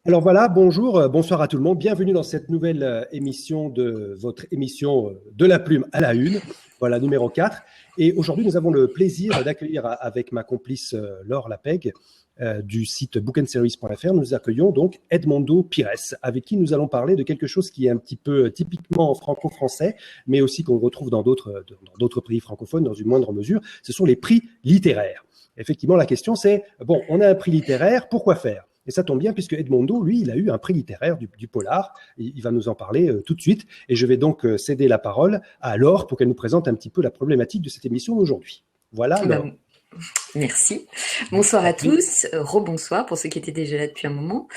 Alors voilà, bonjour, bonsoir à tout le monde. Bienvenue dans cette nouvelle émission de votre émission de la plume à la une, voilà, numéro 4. Et aujourd'hui, nous avons le plaisir d'accueillir avec ma complice Laure Lapègue du site bookandseries.fr. Nous accueillons donc Edmondo Pires, avec qui nous allons parler de quelque chose qui est un petit peu typiquement franco-français, mais aussi qu'on retrouve dans d'autres pays francophones dans une moindre mesure. Ce sont les prix littéraires. Effectivement, la question c'est, bon, on a un prix littéraire, pourquoi faire ? Et ça tombe bien puisque Edmondo, lui, il a eu un prix littéraire du polar. Il va nous en parler tout de suite. Et je vais donc céder la parole à Laure pour qu'elle nous présente un petit peu la problématique de cette émission d'aujourd'hui. Voilà, Laure. Merci. Bonsoir à tous. Rebonsoir pour ceux qui étaient déjà là depuis un moment.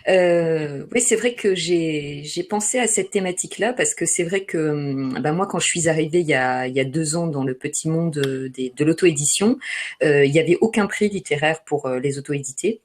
Oui, c'est vrai que j'ai pensé à cette thématique-là parce que c'est vrai que moi, quand je suis arrivée il y a 2 ans dans le petit monde de l'auto-édition, il n'y avait aucun prix littéraire pour les auto-édités.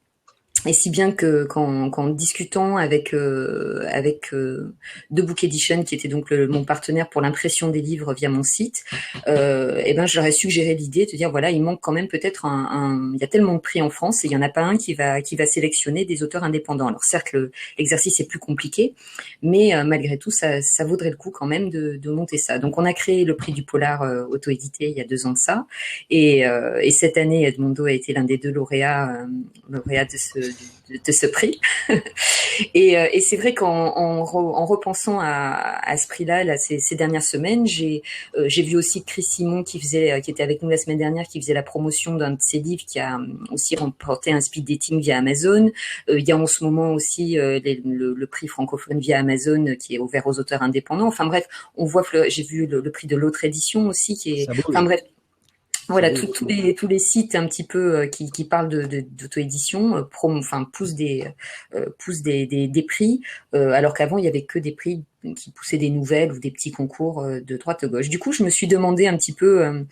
Et si bien que qu'en discutant avec The Book Edition, qui était donc mon partenaire pour l'impression des livres via mon site, je leur ai suggéré l'idée de dire voilà, il manque quand même peut-être il y a tellement de prix en France et il y en a pas un qui va sélectionner des auteurs indépendants. Alors certes, l'exercice est plus compliqué, mais malgré tout, ça vaudrait le coup quand même de monter ça. Donc on a créé le prix du polar auto-édité il y a 2 ans de ça, et cette année, Edmondo a été l'un des 2 lauréats de ce prix. Et c'est vrai qu'en repensant à ce prix-là, ces dernières semaines, j'ai vu aussi Chris Simon qui était avec nous la semaine dernière, qui faisait la promotion d'un de ses livres, qui a aussi remporté un speed dating via Amazon. Il y a en ce moment aussi le prix francophone via Amazon qui est ouvert aux auteurs indépendants. Enfin bref, on voit, j'ai vu le prix de l'autre édition aussi qui est. Enfin bref. Voilà, tous les sites un petit peu qui parlent d'auto-édition poussent des prix, alors qu'avant il y avait que des prix qui poussaient des nouvelles ou des petits concours de droite à gauche. Du coup, je me suis demandé un petit peu,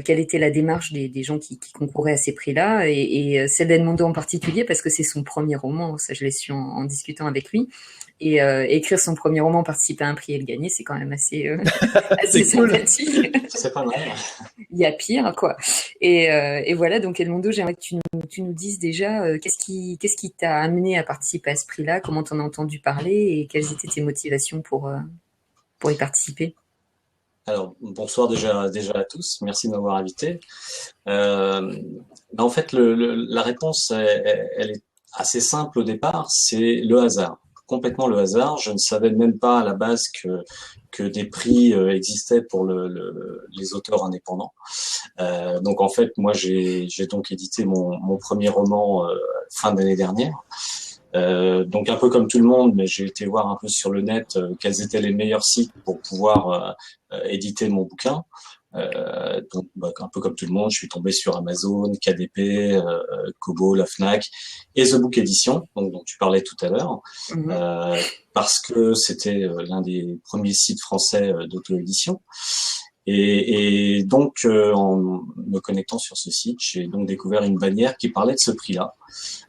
quelle était la démarche des gens qui concouraient à ces prix-là, et celle d'Edmondo en particulier parce que c'est son premier roman. Ça, je l'ai su en discutant avec lui. Et écrire son premier roman, participer à un prix et le gagner, c'est quand même assez sympathique. Cool. C'est pas mal. Il y a pire, quoi. Et voilà, donc Edmondo, j'aimerais que tu nous dises déjà qu'est-ce qui t'a amené à participer à ce prix-là, comment t'en as entendu parler et quelles étaient tes motivations pour y participer. Alors, bonsoir déjà à tous. Merci de m'avoir invité. En fait, la réponse, elle est assez simple au départ. C'est le hasard. Complètement le hasard. Je ne savais même pas à la base que des prix existaient pour les auteurs indépendants. Donc en fait, moi j'ai donc édité mon premier roman fin d'année dernière. Donc un peu comme tout le monde, mais j'ai été voir un peu sur le net quels étaient les meilleurs sites pour pouvoir éditer mon bouquin. Donc un peu comme tout le monde, je suis tombé sur Amazon, KDP, Kobo, la Fnac et The Book Edition, donc dont tu parlais tout à l'heure, parce que c'était l'un des premiers sites français d'auto-édition. Et donc en me connectant sur ce site, j'ai donc découvert une bannière qui parlait de ce prix-là.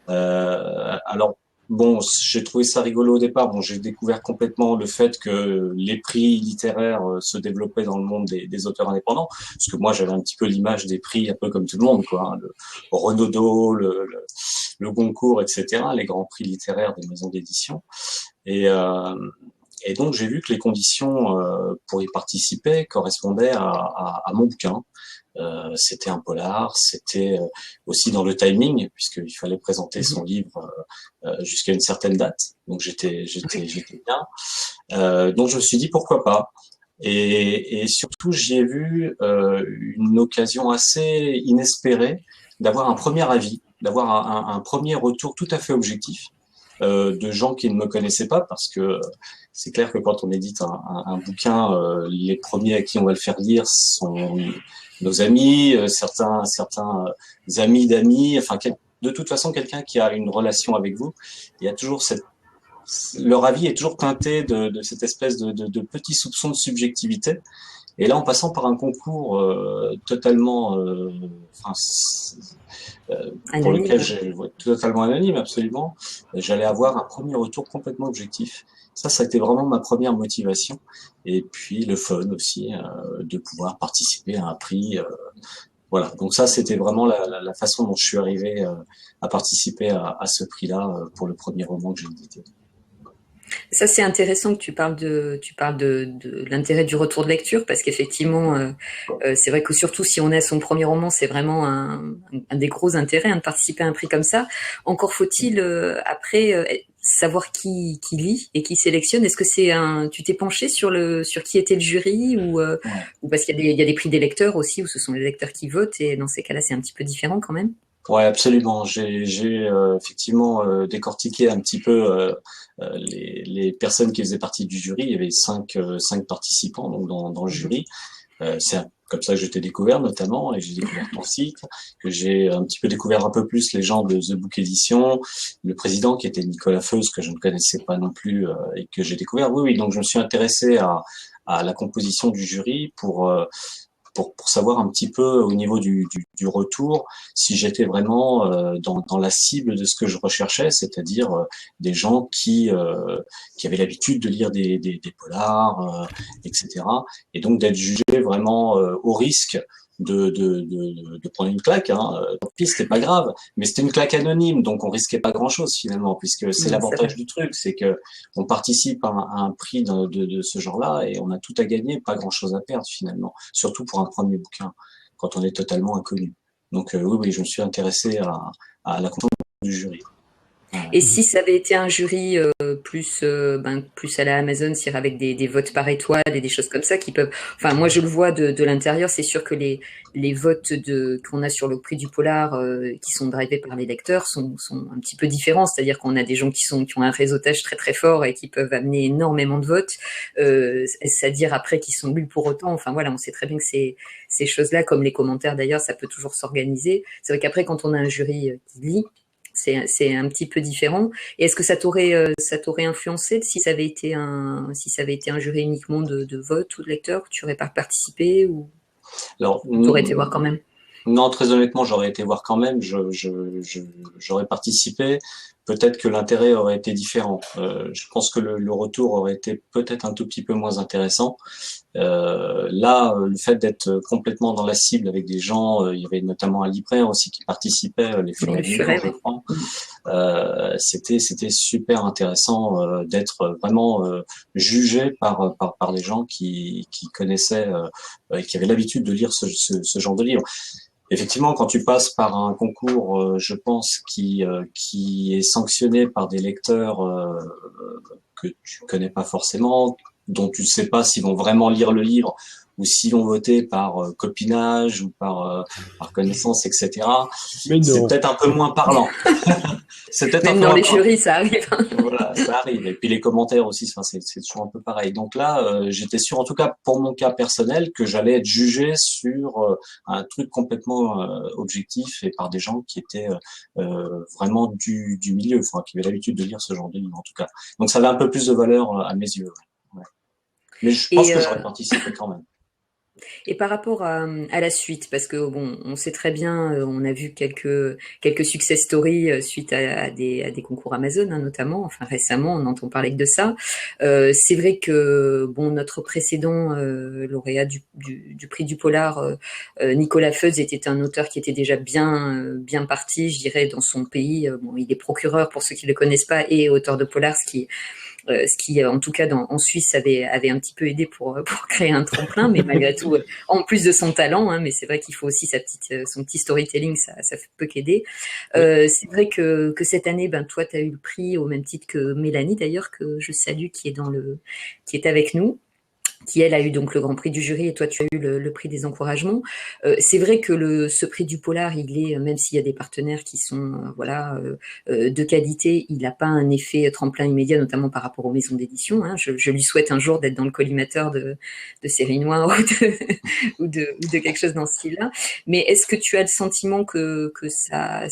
Alors bon, j'ai trouvé ça rigolo au départ. Bon, j'ai découvert complètement le fait que les prix littéraires se développaient dans le monde des auteurs indépendants, parce que moi, j'avais un petit peu l'image des prix, un peu comme tout le monde, quoi, hein, le Renaudot, le Goncourt, etc., les grands prix littéraires des maisons d'édition. Et donc, j'ai vu que les conditions pour y participer correspondaient à mon bouquin. C'était un polar, c'était aussi dans le timing puisqu'il fallait présenter son livre jusqu'à une certaine date. Donc j'étais bien. Donc je me suis dit pourquoi pas. Et surtout j'y ai vu une occasion assez inespérée d'avoir un premier avis, d'avoir un premier retour tout à fait objectif de gens qui ne me connaissaient pas, parce que c'est clair que quand on édite un bouquin, les premiers à qui on va le faire lire sont nos amis, certains amis d'amis, enfin de toute façon quelqu'un qui a une relation avec vous. Il y a toujours leur avis est toujours teinté de cette espèce de petits soupçons de subjectivité. Et là, en passant par un concours totalement, pour lequel j'ai totalement anonyme, absolument, j'allais avoir un premier retour complètement objectif. Ça a été vraiment ma première motivation. Et puis le fun aussi, de pouvoir participer à un prix Voilà, donc ça c'était vraiment la façon dont je suis arrivé à participer à ce prix-là pour le premier roman que j'ai édité. Ça, c'est intéressant que tu parles de l'intérêt du retour de lecture, parce qu'effectivement, c'est vrai que surtout si on est à son premier roman, c'est vraiment un des gros intérêts, hein, de participer à un prix comme ça. Encore faut-il après savoir qui lit et qui sélectionne. Est-ce que tu t'es penché sur qui était le jury, Ouais. ou parce qu'il y a des prix des lecteurs aussi où ce sont les lecteurs qui votent, et dans ces cas-là, c'est un petit peu différent quand même. Ouais, absolument. J'ai effectivement décortiqué un petit peu les personnes qui faisaient partie du jury. Il y avait cinq participants donc dans le Mhm. jury. Comme ça que je t'ai découvert notamment, et j'ai découvert ton site, que j'ai un petit peu découvert un peu plus les gens de The Book Edition, le président qui était Nicolas Feuz, que je ne connaissais pas non plus, et que j'ai découvert. Oui, oui, donc je me suis intéressé à la composition du jury pour savoir un petit peu au niveau du retour si j'étais vraiment dans la cible de ce que je recherchais, c'est-à-dire des gens qui avaient l'habitude de lire des polars, etc. Et donc d'être jugé vraiment au risque de prendre une claque. Hein. Tant pis, c'était pas grave, mais c'était une claque anonyme, donc on risquait pas grand-chose finalement, puisque c'est C'est l'avantage vrai. du truc, c'est que on participe à un prix de ce genre-là et on a tout à gagner, pas grand-chose à perdre finalement, surtout pour un premier bouquin, quand on est totalement inconnu. Donc oui, oui, je me suis intéressé à la composition du jury. Ouais. Et si ça avait été un jury plus à la Amazon, c'est-à-dire avec des votes par étoile et des choses comme ça qui peuvent. Enfin, moi je le vois de l'intérieur, c'est sûr que les votes qu'on a sur le prix du polar, qui sont drivés par les lecteurs, sont un petit peu différents. C'est-à-dire qu'on a des gens qui ont un réseautage très très fort et qui peuvent amener énormément de votes. C'est-à-dire après qu'ils sont nuls pour autant. Enfin voilà, on sait très bien que ces choses-là, comme les commentaires d'ailleurs, ça peut toujours s'organiser. C'est vrai qu'après, quand on a un jury qui lit, c'est un petit peu différent. Et est-ce que ça t'aurait influencé si ça avait été un jury uniquement de vote ou de lecteurs, tu n'aurais pas participé, ou Alors, t'aurais été voir quand même? non, très honnêtement, j'aurais été voir quand même, j'aurais participé. Peut-être que l'intérêt aurait été différent. Je pense que le retour aurait été peut-être un tout petit peu moins intéressant. Là, le fait d'être complètement dans la cible avec des gens, il y avait notamment un libraire aussi qui participait, les Oui, Furets le du Mur, furet, je oui. crois. C'était super intéressant d'être vraiment jugé par des gens qui connaissaient et qui avaient l'habitude de lire ce genre de livre. Effectivement, quand tu passes par un concours, je pense qui est sanctionné par des lecteurs que tu connais pas forcément, dont tu ne sais pas s'ils vont vraiment lire le livre ou s'ils vont voter par copinage ou par connaissance, etc. Mais C'est non. peut-être un peu moins parlant. C'est peut-être un Même peu dans moins les parlant. jurys, ça arrive. Voilà, ça arrive. Et puis les commentaires aussi, enfin, c'est toujours un peu pareil. Donc là, j'étais sûr, en tout cas pour mon cas personnel, que j'allais être jugé sur un truc complètement objectif et par des gens qui étaient vraiment du milieu, enfin, qui avaient l'habitude de lire ce genre de livre en tout cas. Donc ça avait un peu plus de valeur à mes yeux. Ouais. Ouais. Mais je pense Et, que j'aurais participé quand même. Et par rapport à la suite, parce que bon, on sait très bien, on a vu quelques success stories suite à des concours Amazon, hein, notamment. Enfin récemment, on entend parler que de ça. C'est vrai que bon, notre précédent lauréat du prix du Polar, Nicolas Feuz, était un auteur qui était déjà bien parti, je dirais, dans son pays. Bon, il est procureur pour ceux qui le connaissent pas et auteur de polar, ce qui en tout cas en Suisse avait un petit peu aidé pour créer un tremplin, mais malgré tout, en plus de son talent, hein, mais c'est vrai qu'il faut aussi son petit storytelling, ça peut qu'aider. Oui. C'est vrai que cette année, ben toi, tu as eu le prix au même titre que Mélanie d'ailleurs, que je salue, qui est avec nous, qui elle a eu donc le grand prix du jury, et toi tu as eu le prix des encouragements. C'est vrai que ce prix du polar, même s'il y a des partenaires qui sont voilà, de qualité, il n'a pas un effet tremplin immédiat, notamment par rapport aux maisons d'édition, hein. Je lui souhaite un jour d'être dans le collimateur de série noire ou de quelque chose dans ce style-là. Mais est-ce que tu as le sentiment que ça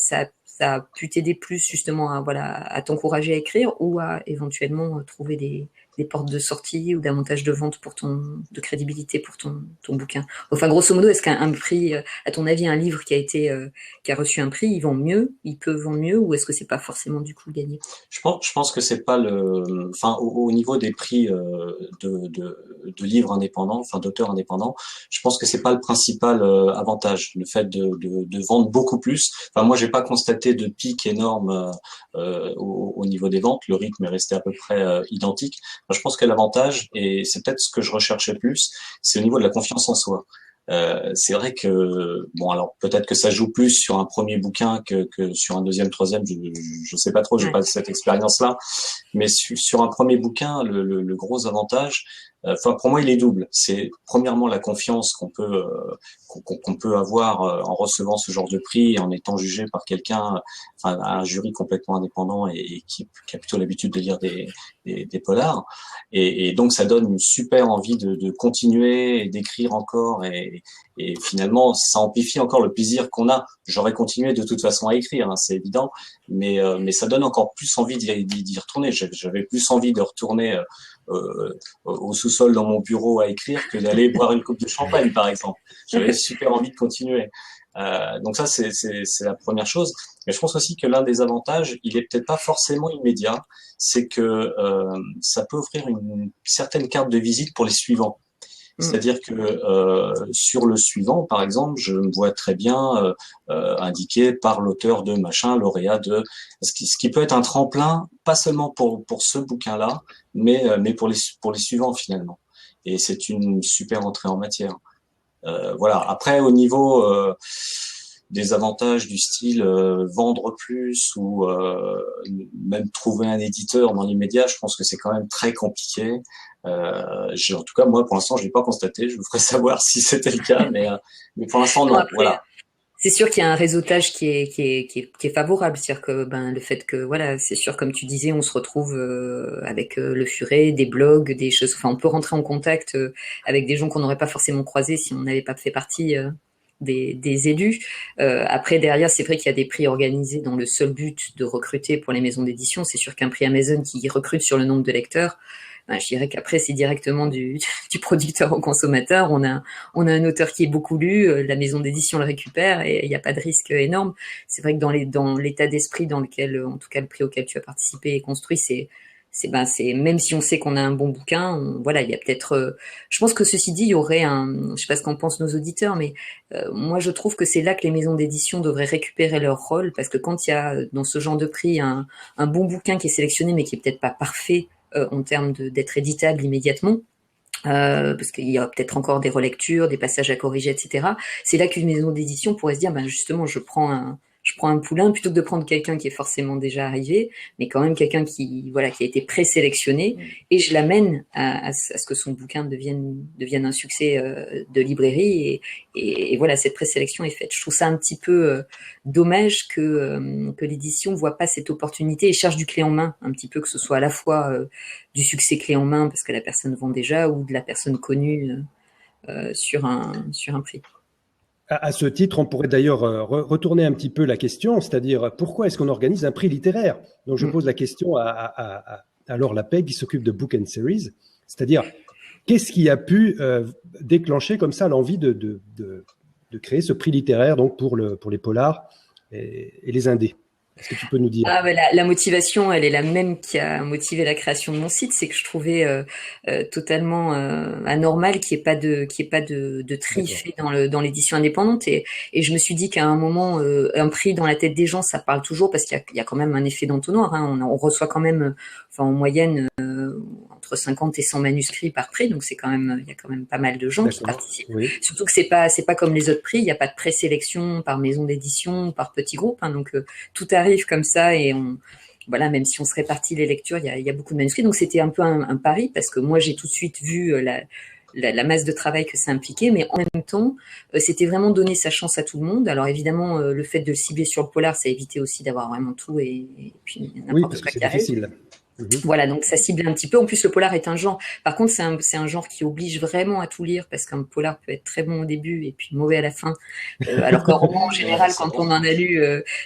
a pu t'aider plus justement à, voilà, à t'encourager à écrire, ou à éventuellement trouver des portes de sortie ou davantage de vente de crédibilité pour ton bouquin? Enfin, grosso modo, est-ce qu'un prix, à ton avis, un livre qui a reçu un prix, il peut vendre mieux, ou est-ce que c'est pas forcément du coup gagné? Je pense que c'est pas enfin, au niveau des prix de livres indépendants, enfin d'auteurs indépendants, je pense que c'est pas le principal avantage, le fait de vendre beaucoup plus. Enfin, moi, j'ai pas constaté de pic énorme au niveau des ventes. Le rythme est resté à peu près identique. Moi, je pense que l'avantage, et c'est peut-être ce que je recherchais plus, c'est au niveau de la confiance en soi. C'est vrai que bon, alors peut-être que ça joue plus sur un premier bouquin que sur un deuxième, troisième. Je sais pas trop, j'ai Ouais. pas cette expérience-là, mais sur un premier bouquin, le gros avantage, enfin pour moi, il est double. C'est premièrement la confiance qu'on peut avoir en recevant ce genre de prix, et en étant jugé par quelqu'un, enfin un jury complètement indépendant et qui a plutôt l'habitude de lire des polars, et donc ça donne une super envie de continuer et d'écrire encore, et finalement ça amplifie encore le plaisir qu'on a. J'aurais continué de toute façon à écrire, hein, c'est évident, mais ça donne encore plus envie d'y retourner. J'avais plus envie de retourner au sous-sol dans mon bureau à écrire que d'aller boire une coupe de champagne, par exemple. J'avais super envie de continuer. Donc ça, c'est la première chose. Mais je pense aussi que l'un des avantages, il est peut-être pas forcément immédiat, c'est que ça peut offrir une certaine carte de visite pour les suivants. C'est-à-dire que sur le suivant, par exemple, je me vois très bien indiqué par l'auteur de machin, lauréat de ce qui peut être un tremplin, pas seulement pour ce bouquin-là, mais pour les suivants finalement. Et c'est une super entrée en matière. Voilà. Après, au niveau des avantages du style vendre plus ou même trouver un éditeur dans l'immédiat, je pense que c'est quand même très compliqué. En tout cas, moi, pour l'instant, je l'ai pas constaté. Je vous ferai savoir si c'était le cas, mais pour l'instant, Non, non. après, Voilà. c'est sûr qu'il y a un réseautage qui est favorable, c'est-à-dire que le fait que voilà, c'est sûr, comme tu disais, on se retrouve avec le furet, des blogs, des choses. Enfin, on peut rentrer en contact avec des gens qu'on n'aurait pas forcément croisés si on n'avait pas fait partie des élus. Après, derrière, c'est vrai qu'il y a des prix organisés dans le seul but de recruter pour les maisons d'édition. C'est sûr qu'un prix Amazon qui recrute sur le nombre de lecteurs, ben, je dirais qu'après, c'est directement du producteur au consommateur. On a un auteur qui est beaucoup lu, la maison d'édition le récupère et il n'y a pas de risque énorme. C'est vrai que dans l'état d'esprit dans lequel, en tout cas, le prix auquel tu as participé est construit, c'est même si on sait qu'on a un bon bouquin, voilà, il y a peut-être. Je pense que ceci dit, il y aurait je sais pas ce qu'en pensent nos auditeurs, mais moi je trouve que c'est là que les maisons d'édition devraient récupérer leur rôle, parce que quand il y a dans ce genre de prix un bon bouquin qui est sélectionné, mais qui est peut-être pas parfait en termes d'être éditable immédiatement. Parce qu'il y a peut-être encore des relectures, des passages à corriger, etc. C'est là qu'une maison d'édition pourrait se dire, ben justement, je prends un poulain plutôt que de prendre quelqu'un qui est forcément déjà arrivé, mais quand même quelqu'un qui a été présélectionné, et je l'amène à ce que son bouquin devienne un succès de librairie, et voilà, cette présélection est faite. Je trouve ça un petit peu dommage que l'édition voit pas cette opportunité et cherche du clé en main, un petit peu, que ce soit à la fois du succès clé en main parce que la personne vend déjà, ou de la personne connue sur un prix. À ce titre, on pourrait d'ailleurs retourner un petit peu la question, c'est-à-dire pourquoi est-ce qu'on organise un prix littéraire? Donc je pose la question à Laure Lapeg qui s'occupe de Book and Series, c'est-à-dire qu'est-ce qui a pu déclencher comme ça l'envie de créer ce prix littéraire donc pour les polars et les indés? Est-ce que tu peux nous dire? Ah, la motivation, elle est la même qui a motivé la création de mon site. C'est que je trouvais totalement anormal qu'il n'y ait pas de tri fait dans l'édition indépendante. Et je me suis dit qu'à un moment, un prix dans la tête des gens, ça parle toujours, parce qu'il y a quand même un effet d'entonnoir, hein. On reçoit quand même, en moyenne, entre 50 et 100 manuscrits par prix. Donc il y a quand même pas mal de gens qui participent. Oui. Surtout que c'est pas comme les autres prix. Il n'y a pas de présélection par maison d'édition, par petits groupes, hein. Donc tout arrive comme ça, et voilà, même si on se répartit les lectures, il y a beaucoup de manuscrits. Donc c'était un peu un pari, parce que moi j'ai tout de suite vu la masse de travail que ça impliquait, mais en même temps, c'était vraiment donner sa chance à tout le monde. Alors évidemment, le fait de le cibler sur le polar, ça évitait aussi d'avoir vraiment tout et puis Oui, n'importe parce quoi que c'est qui arrive. difficile. Mhm. Voilà, donc ça cible un petit peu. En plus, le polar est un genre. Par contre, c'est un genre qui oblige vraiment à tout lire parce qu'un polar peut être très bon au début et puis mauvais à la fin. Alors qu'un roman, en Ouais, général, c'est quand vrai. on en a lu,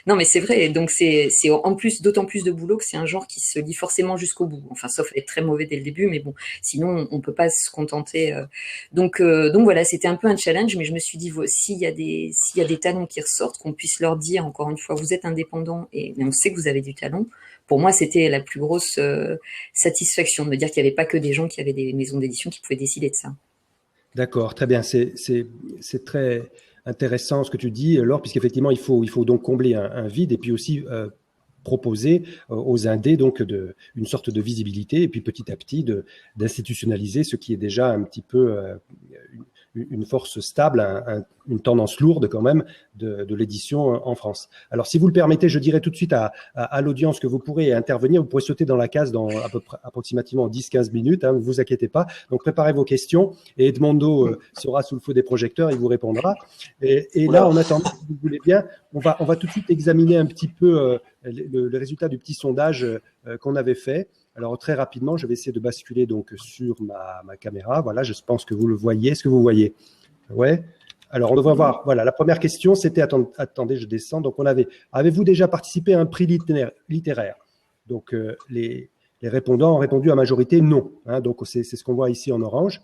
non, mais c'est vrai. Donc c'est en plus d'autant plus de boulot que c'est un genre qui se lit forcément jusqu'au bout. Enfin, sauf être très mauvais dès le début, mais bon, sinon on peut pas se contenter. Donc voilà, c'était un peu un challenge, mais je me suis dit s'il y a des talents qui ressortent, qu'on puisse leur dire encore une fois, vous êtes indépendant et on sait que vous avez du talent. Pour moi, c'était la plus grosse satisfaction de me dire qu'il n'y avait pas que des gens qui avaient des maisons d'édition qui pouvaient décider de ça. D'accord, très bien. C'est très intéressant ce que tu dis, Laure, puisqu'effectivement, il faut donc combler un vide et puis aussi proposer aux indés donc une sorte de visibilité et puis petit à petit d'institutionnaliser ce qui est déjà un petit peu une force stable, une tendance lourde quand même de l'édition en France. Alors, si vous le permettez, je dirais tout de suite à l'audience que vous pourrez intervenir. Vous pourrez sauter dans la case dans à peu près approximativement 10-15 minutes. Ne vous inquiétez pas. Donc, préparez vos questions et Edmondo sera sous le feu des projecteurs. Il vous répondra. Et là, en attendant, si vous voulez bien, on va tout de suite examiner un petit peu le résultat du petit sondage qu'on avait fait. Alors très rapidement, je vais essayer de basculer donc sur ma caméra. Voilà, je pense que vous le voyez. Est-ce que vous voyez? Ouais. Alors on devrait voir. Voilà, la première question, c'était attendez, je descends. Donc avez-vous déjà participé à un prix littéraire? Donc les répondants ont répondu à majorité non. Donc c'est ce qu'on voit ici en orange.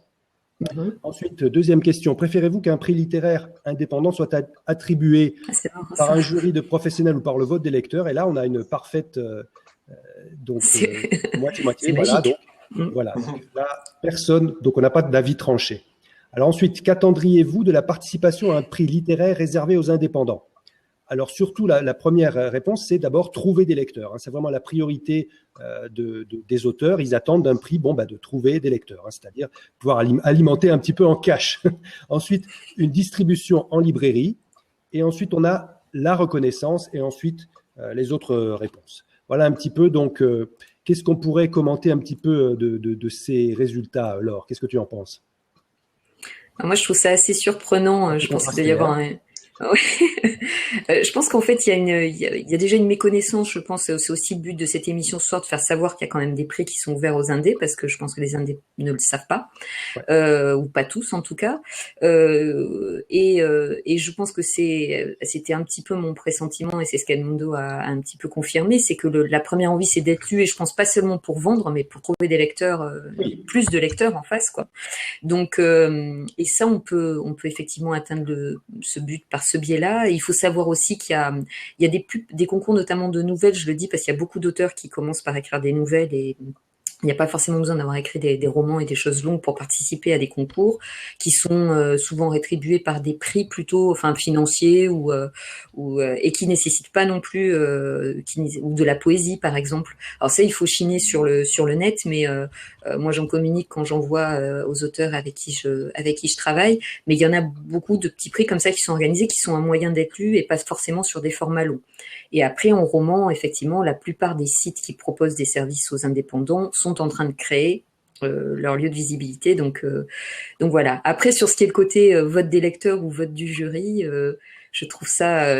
Ensuite, deuxième question. Préférez-vous qu'un prix littéraire indépendant soit attribué C'est marrant, par ça. un jury de professionnels ou par le vote des lecteurs? Et là, on a une parfaite moitié-moitié. C'est Voilà, magique. donc voilà. Donc, là, personne. Donc on n'a pas d'avis tranché. Alors ensuite, qu'attendriez-vous de la participation à un prix littéraire réservé aux indépendants? Alors surtout, la première réponse, c'est d'abord trouver des lecteurs. C'est vraiment la priorité des auteurs. Ils attendent d'un prix de trouver des lecteurs, c'est-à-dire pouvoir alimenter un petit peu en cash. Ensuite, une distribution en librairie. Et ensuite, on a la reconnaissance et ensuite les autres réponses. Voilà un petit peu. Donc, qu'est-ce qu'on pourrait commenter un petit peu de ces résultats, Laure? Qu'est-ce que tu en penses? Moi, je trouve ça assez surprenant. Je pense qu'il doit y Contrasté, avoir un... Ouais. Je pense qu'en fait, il y a déjà une méconnaissance. Je pense c'est aussi le but de cette émission ce soir de faire savoir qu'il y a quand même des prix qui sont ouverts aux indés parce que je pense que les indés ne le savent pas, Ouais. ou pas tous en tout cas. Et je pense que c'était un petit peu mon pressentiment et c'est ce qu'Edmondo a un petit peu confirmé, c'est que la première envie c'est d'être lu et je pense pas seulement pour vendre mais pour trouver des lecteurs, plus de lecteurs en face quoi. Donc, et ça, on peut effectivement atteindre ce but par ce biais-là. Et il faut savoir aussi il y a des concours, notamment de nouvelles, je le dis parce qu'il y a beaucoup d'auteurs qui commencent par écrire des nouvelles et il n'y a pas forcément besoin d'avoir écrit des romans et des choses longues pour participer à des concours qui sont souvent rétribués par des prix plutôt, enfin financiers et qui nécessitent pas non plus ou de la poésie par exemple. Alors ça, il faut chiner sur le net, mais moi j'en communique quand j'envoie aux auteurs avec qui je travaille. Mais il y en a beaucoup de petits prix comme ça qui sont organisés, qui sont un moyen d'être lus et pas forcément sur des formats longs. Et après, en roman, effectivement, la plupart des sites qui proposent des services aux indépendants sont en train de créer leur lieu de visibilité. Donc voilà. Après, sur ce qui est le côté vote des lecteurs ou vote du jury, je trouve ça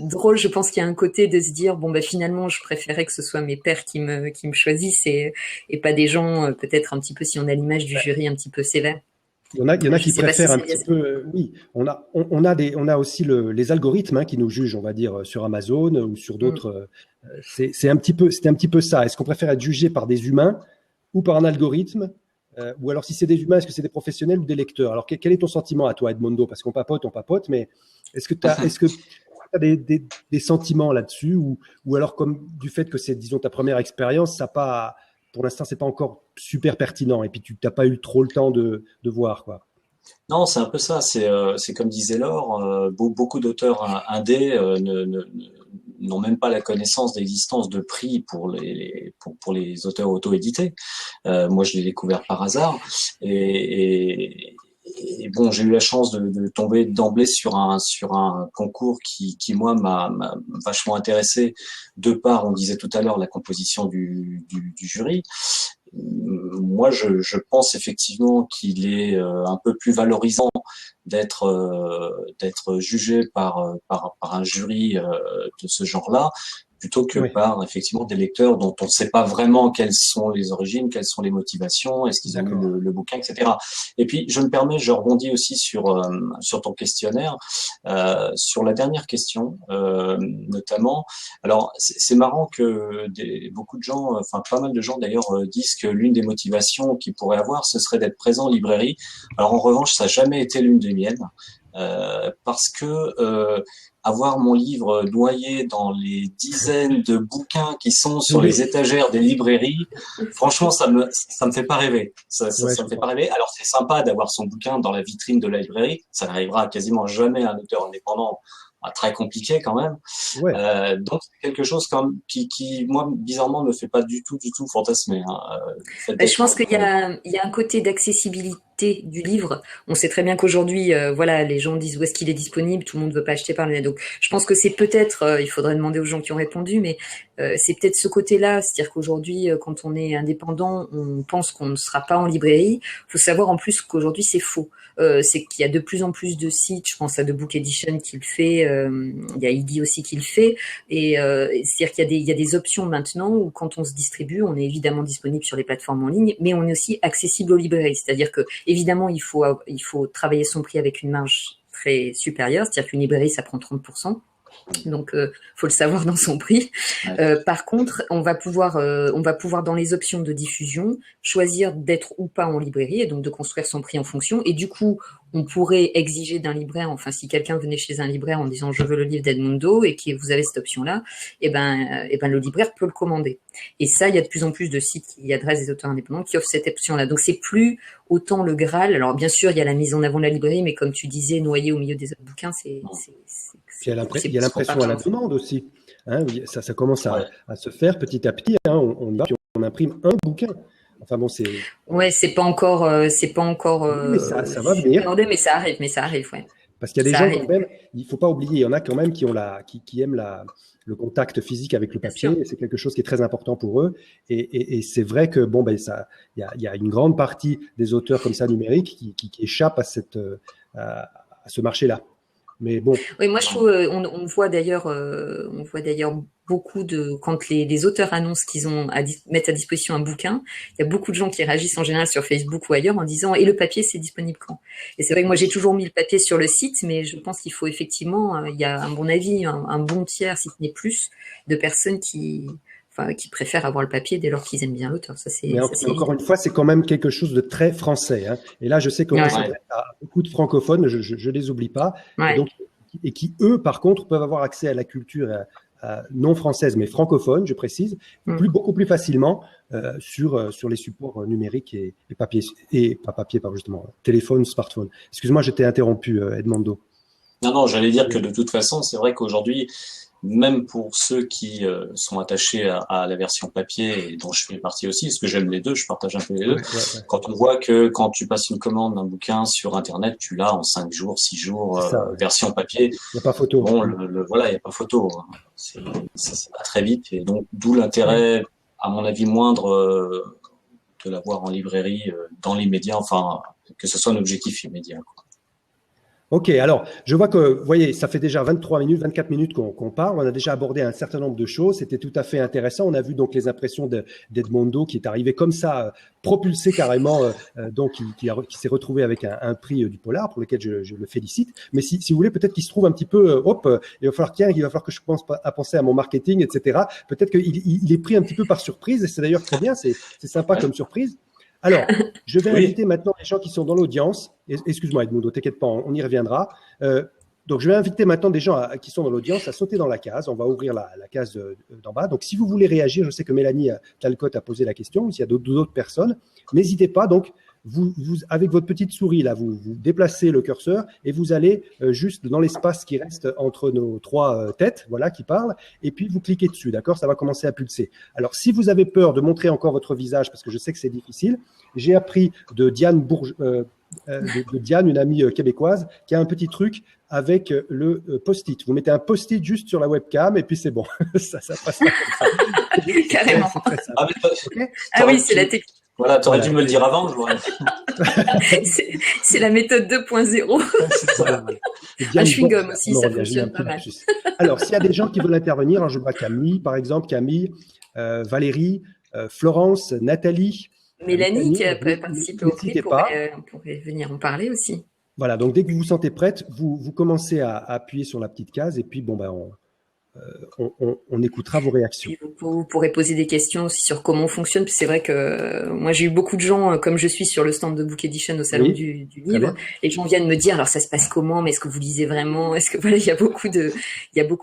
drôle. Je pense qu'il y a un côté de se dire finalement, je préférais que ce soit mes pairs qui me choisissent et pas des gens peut-être un petit peu, si on a l'image du jury un petit peu sévère. Il y en a qui préfèrent un petit peu. Oui, on a aussi les algorithmes qui nous jugent, on va dire, sur Amazon ou sur d'autres. C'est un petit peu ça. Est-ce qu'on préfère être jugé par des humains ou par un algorithme, ou alors si c'est des humains, est-ce que c'est des professionnels ou des lecteurs? Alors quel est ton sentiment à toi, Edmondo? Parce qu'on papote, mais est-ce que tu as des sentiments là-dessus, ou alors comme du fait que c'est, disons, ta première expérience, ça pas. Pour l'instant, c'est pas encore super pertinent et puis tu n'as pas eu trop le temps de voir, quoi. Non, c'est un peu ça. C'est comme disait Laure, beaucoup d'auteurs indés n'ont même pas la connaissance d'existence de prix pour les auteurs auto-édités. Moi, je l'ai découvert par hasard et bon, j'ai eu la chance de tomber d'emblée sur un concours qui moi m'a vachement intéressé de par, on disait tout à l'heure, la composition du jury. Moi, je pense effectivement qu'il est un peu plus valorisant d'être jugé par un jury de ce genre-là plutôt que par effectivement des lecteurs dont on ne sait pas vraiment quelles sont les origines, quelles sont les motivations, est-ce qu'ils ont lu le bouquin, etc. Et puis je rebondis aussi sur ton questionnaire, sur la dernière question notamment. Alors c'est marrant que beaucoup de gens, enfin pas mal de gens d'ailleurs, disent que l'une des motivations qu'ils pourraient avoir, ce serait d'être présent en librairie. Alors en revanche, ça n'a jamais été l'une des miennes, parce que avoir mon livre noyé dans les dizaines de bouquins qui sont sur les étagères des librairies, franchement, ça me fait pas rêver. Ça me fait pas rêver. Alors c'est sympa d'avoir son bouquin dans la vitrine de la librairie. Ça n'arrivera quasiment jamais à un auteur indépendant. Très compliqué quand même. Donc c'est quelque chose qui moi bizarrement me fait pas du tout fantasmer. Je pense qu'il y a un côté d'accessibilité du livre. On sait très bien qu'aujourd'hui, voilà, les gens disent où est-ce qu'il est disponible, tout le monde veut pas acheter par le net. Donc je pense que c'est peut-être, il faudrait demander aux gens qui ont répondu, mais c'est peut-être ce côté-là, c'est-à-dire qu'aujourd'hui, quand on est indépendant, on pense qu'on ne sera pas en librairie. Il faut savoir en plus qu'aujourd'hui c'est faux. C'est qu'il y a de plus en plus de sites, je pense à The Book Edition qui le fait, il y a Iggy aussi qui le fait, et c'est-à-dire qu'il y a des options maintenant où quand on se distribue, on est évidemment disponible sur les plateformes en ligne, mais on est aussi accessible aux librairies, c'est-à-dire que évidemment il faut travailler son prix avec une marge très supérieure, c'est-à-dire qu'une librairie ça prend 30%. Donc, faut le savoir dans son prix. Par contre, on va pouvoir dans les options de diffusion choisir d'être ou pas en librairie et donc de construire son prix en fonction. Et du coup, on pourrait exiger d'un libraire, enfin, si quelqu'un venait chez un libraire en disant je veux le livre d'Edmondo et que vous avez cette option-là, et ben, le libraire peut le commander. Et ça, il y a de plus en plus de sites qui adressent des auteurs indépendants qui offrent cette option-là. Donc, c'est plus autant le Graal. Alors, bien sûr, il y a la mise en avant de la librairie, mais comme tu disais, noyé au milieu des autres bouquins, il y a l'impression à la demande aussi. Hein, ça commence à se faire petit à petit. Hein, on imprime un bouquin. Enfin bon, c'est. Ouais, c'est pas encore. Mais ça va venir. Mais ça arrive, ouais. Parce qu'il y a des gens quand même. Il faut pas oublier. Il y en a quand même qui aiment le contact physique avec le papier. C'est quelque chose qui est très important pour eux. Et c'est vrai que bon, il y a une grande partie des auteurs comme ça numériques qui échappent à ce marché-là. Mais bon. Oui, moi je trouve, on voit d'ailleurs beaucoup quand les auteurs annoncent qu'ils mettent à disposition un bouquin, il y a beaucoup de gens qui réagissent en général sur Facebook ou ailleurs en disant et le papier c'est disponible quand? Et c'est vrai que moi j'ai toujours mis le papier sur le site, mais je pense qu'il faut effectivement, il y a à mon avis un bon tiers, si ce n'est plus, de personnes qui préfèrent avoir le papier dès lors qu'ils aiment bien l'auteur. Encore une fois, c'est quand même quelque chose de très français. Hein. Et là, je sais qu'on s'adresse à beaucoup de francophones, je les oublie pas, et qui, eux, par contre, peuvent avoir accès à la culture non française, mais francophone, je précise, beaucoup plus facilement sur les supports numériques et papier, et pas papier, justement, téléphone, smartphone. Excuse-moi, je t'ai interrompu, Edmondo. Non, j'allais dire que de toute façon, c'est vrai qu'aujourd'hui, même pour ceux qui sont attachés à la version papier, et dont je fais partie aussi, parce que j'aime les deux, je partage un peu les deux, quand on voit que quand tu passes une commande d'un bouquin sur Internet, tu l'as en 5 jours, 6 jours, version papier. Il n'y a pas photo. Bon, voilà, il n'y a pas photo. Ça va très vite, et donc d'où l'intérêt, à mon avis, moindre de l'avoir en librairie dans les médias, enfin, que ce soit un objectif immédiat, quoi. Ok, alors je vois que, vous voyez, ça fait déjà 24 minutes qu'on parle. On a déjà abordé un certain nombre de choses. C'était tout à fait intéressant. On a vu donc les impressions d'Edmondo qui est arrivé comme ça, propulsé carrément, donc qui s'est retrouvé avec un prix du Polar pour lequel je le félicite. Mais si vous voulez, peut-être qu'il se trouve un petit peu, il va falloir que je pense à penser à mon marketing, etc. Peut-être qu'il est pris un petit peu par surprise et c'est d'ailleurs très bien. C'est sympa comme surprise. Alors, je vais inviter maintenant les gens qui sont dans l'audience. Excuse-moi, Edmundo, t'inquiète pas, on y reviendra. Donc, je vais inviter maintenant des gens qui sont dans l'audience à sauter dans la case. On va ouvrir la case d'en bas. Donc, si vous voulez réagir, je sais que Mélanie Talcott a posé la question. S'il y a d'autres personnes, n'hésitez pas. Donc, vous avec votre petite souris, là, vous déplacez le curseur et vous allez juste dans l'espace qui reste entre nos trois têtes, voilà, qui parlent, et puis vous cliquez dessus, d'accord? Ça va commencer à pulser. Alors, si vous avez peur de montrer encore votre visage, parce que je sais que c'est difficile, j'ai appris de Diane de Diane, une amie québécoise, qui a un petit truc avec le post-it. Vous mettez un post-it juste sur la webcam et puis c'est bon. ça passe pas comme ça. Carrément. C'est très simple. Ah oui, c'est la technique. Voilà, tu aurais dû me le dire avant, je l'aurais. C'est la méthode 2.0. C'est ça. Un chewing-gum aussi, ça fonctionne pas mal. Alors, s'il y a des gens qui veulent intervenir, je vois Camille, par exemple, Valérie, Florence, Nathalie. Mélanie qui a participé au prix pourrait venir en parler aussi. Voilà, donc dès que vous vous sentez prête, vous commencez à appuyer sur la petite case et puis on écoutera vos réactions. Puis vous pourrez poser des questions aussi sur comment on fonctionne. Puis c'est vrai que moi j'ai eu beaucoup de gens, comme je suis sur le stand de Book Edition au salon du livre, les gens viennent me dire alors ça se passe comment, mais est-ce que vous lisez vraiment, est-ce que voilà, il y a beaucoup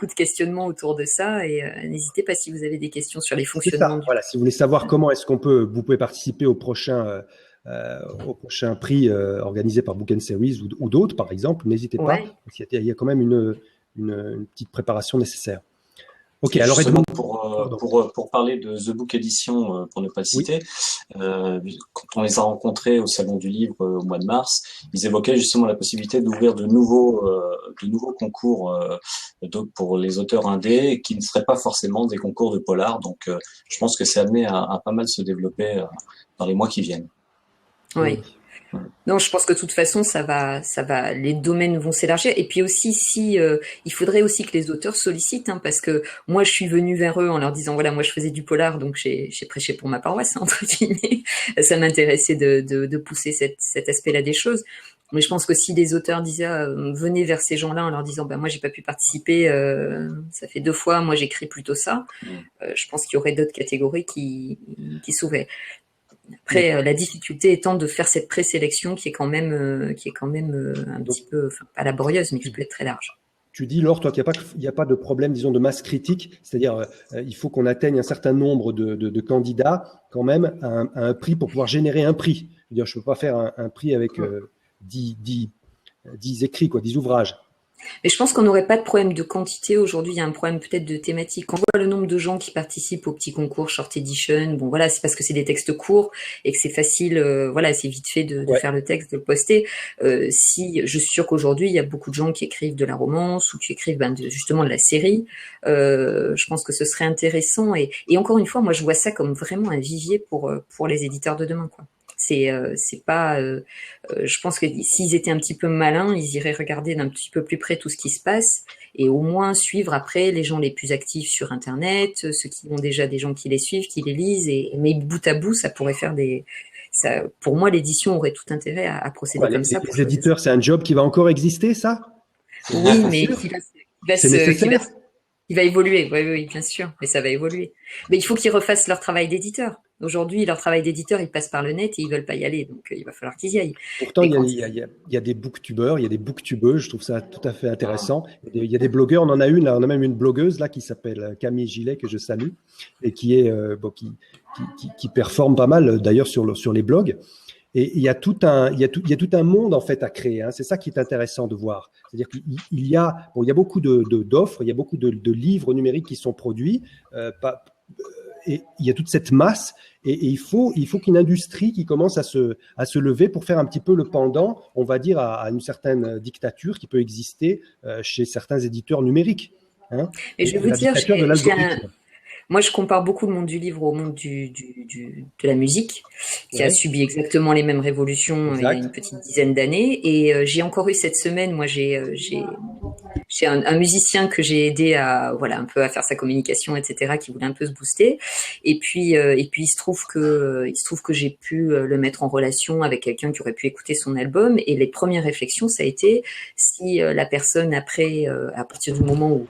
de questionnements autour de ça et n'hésitez pas si vous avez des questions sur les fonctionnements. Voilà, si vous voulez savoir comment est-ce vous pouvez participer au prochain prix organisé par Book & Series ou d'autres par exemple, n'hésitez pas. Il y a quand même une petite préparation nécessaire. Ok, alors justement pour parler de The Book Edition, pour ne pas le citer, quand on les a rencontrés au Salon du Livre au mois de mars, ils évoquaient justement la possibilité d'ouvrir de nouveaux concours pour les auteurs indés qui ne seraient pas forcément des concours de polar. Donc, je pense que c'est amené à pas mal se développer dans les mois qui viennent. Oui. Non, je pense que de toute façon, ça va, les domaines vont s'élargir. Et puis aussi, il faudrait aussi que les auteurs sollicitent, parce que moi, je suis venue vers eux en leur disant, voilà, moi, je faisais du polar, donc j'ai prêché pour ma paroisse, entre guillemets. Ça m'intéressait de pousser cet aspect-là des choses. Mais je pense que si les auteurs disaient, venez vers ces gens-là en leur disant, moi, j'ai pas pu participer, ça fait 2 fois, moi, j'écris plutôt ça. Je pense qu'il y aurait d'autres catégories qui s'ouvraient. Après, la difficulté étant de faire cette présélection qui est quand même un petit peu, pas laborieuse, mais qui peut être très large. Tu dis, Laure, toi, qu'il n'y a pas de problème, disons, de masse critique, c'est-à-dire il faut qu'on atteigne un certain nombre de candidats quand même à un prix pour pouvoir générer un prix. Je ne peux pas faire un prix avec 10 écrits, 10 ouvrages. Mais je pense qu'on n'aurait pas de problème de quantité. Aujourd'hui, il y a un problème peut-être de thématique. Quand on voit le nombre de gens qui participent au petit concours Short Edition, bon voilà, c'est parce que c'est des textes courts et que c'est facile, c'est vite fait de faire le texte, de le poster. Si je suis sûre qu'aujourd'hui, il y a beaucoup de gens qui écrivent de la romance ou qui écrivent justement de la série. Je pense que ce serait intéressant et encore une fois, moi je vois ça comme vraiment un vivier pour les éditeurs de demain, quoi. C'est pas. Je pense que s'ils étaient un petit peu malins, ils iraient regarder d'un petit peu plus près tout ce qui se passe et au moins suivre après les gens les plus actifs sur Internet, ceux qui ont déjà des gens qui les suivent, qui les lisent. Mais bout à bout, ça pourrait faire pour moi, l'édition aurait tout intérêt à procéder comme ça. Les éditeurs, c'est un job qui va encore exister, ça ? Oui, mais il va évoluer, oui, bien sûr, mais ça va évoluer. Mais il faut qu'ils refassent leur travail d'éditeur. Aujourd'hui, leur travail d'éditeur, il passe par le net et ils veulent pas y aller, donc il va falloir qu'ils y aillent. Pourtant, il y a des booktubeurs, il y a des booktubeuses, je trouve ça tout à fait intéressant. Il y a des blogueurs, on en a on a même une blogueuse là qui s'appelle Camille Gillet, que je salue, et qui performe pas mal d'ailleurs sur les blogs. Et il y a tout un monde en fait à créer. C'est ça qui est intéressant de voir. C'est-à-dire qu'il y a beaucoup d'offres, il y a beaucoup de livres numériques qui sont produits, et il y a toute cette masse. Et il faut qu'une industrie qui commence à se lever pour faire un petit peu le pendant, on va dire, à une certaine dictature qui peut exister chez certains éditeurs numériques. Et je vais vous dire, moi, je compare beaucoup le monde du livre au monde de la musique, qui a subi exactement les mêmes révolutions il y a une petite dizaine d'années. Et j'ai encore eu cette semaine, moi, j'ai un musicien que j'ai aidé un peu à faire sa communication, etc., qui voulait un peu se booster. Et puis il se trouve que j'ai pu le mettre en relation avec quelqu'un qui aurait pu écouter son album. Et les premières réflexions, ça a été si la personne après, à partir du moment où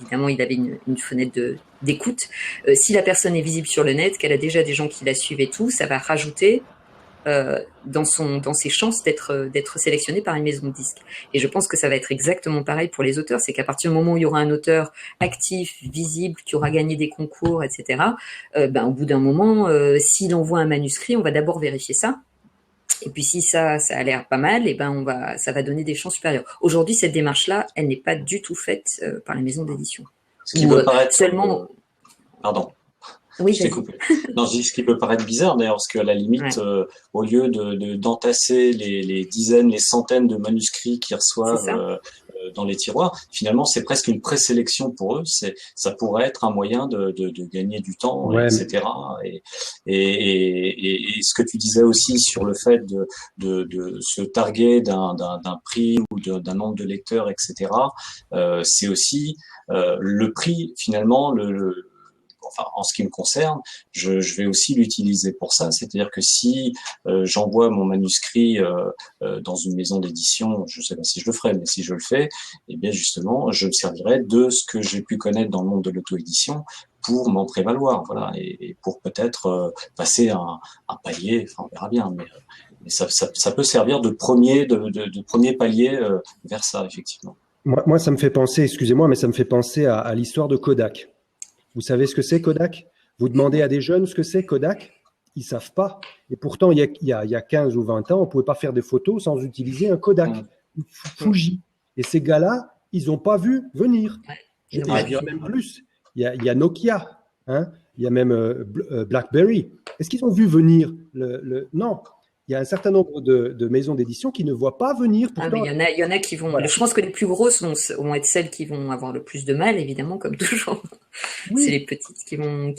évidemment, il avait une fenêtre d'écoute. Si la personne est visible sur le net, qu'elle a déjà des gens qui la suivent et tout, ça va rajouter dans ses chances d'être sélectionné par une maison de disques. Et je pense que ça va être exactement pareil pour les auteurs, c'est qu'à partir du moment où il y aura un auteur actif, visible, qui aura gagné des concours, etc., au bout d'un moment, s'il envoie un manuscrit, on va d'abord vérifier ça. Et puis si ça a l'air pas mal, ça va donner des chances supérieures. Aujourd'hui, cette démarche-là, elle n'est pas du tout faite par les maisons d'édition. Ce qui peut paraître seulement. Pardon. Oui, je t'ai coupé. Non, je dis ce qui peut paraître bizarre d'ailleurs, parce qu'à la limite, au lieu d'entasser les dizaines, les centaines de manuscrits qu'ils reçoivent dans les tiroirs, finalement, c'est presque une présélection pour eux. Ça pourrait être un moyen de gagner du temps, etc. Et ce que tu disais aussi sur le fait de se targuer d'un prix ou d'un nombre de lecteurs, etc. C'est aussi le prix finalement enfin, en ce qui me concerne, je vais aussi l'utiliser pour ça. C'est-à-dire que si j'envoie mon manuscrit dans une maison d'édition, je ne sais pas si je le ferai, mais si je le fais, eh bien justement, je me servirai de ce que j'ai pu connaître dans le monde de l'auto-édition pour m'en prévaloir, voilà, et pour peut-être passer un palier. Enfin, on verra bien, mais ça peut servir de premier palier vers ça, effectivement. Moi, ça me fait penser, excusez-moi, mais ça me fait penser à l'histoire de Kodak. Vous savez ce que c'est Kodak? Vous demandez à des jeunes ce que c'est Kodak? Ils savent pas. Et pourtant, il y a 15 ou 20 ans, on pouvait pas faire des photos sans utiliser un Kodak, Fuji. Et ces gars-là, ils n'ont pas vu venir. Je dirais même plus. Il y a Nokia, hein? Il y a même BlackBerry. Est-ce qu'ils ont vu venir Non. Il y a un certain nombre de maisons d'édition qui ne voient pas venir. Pourtant, il y en a qui vont. Voilà. Je pense que les plus grosses vont être celles qui vont avoir le plus de mal, évidemment, comme toujours. Oui. C'est les petites qui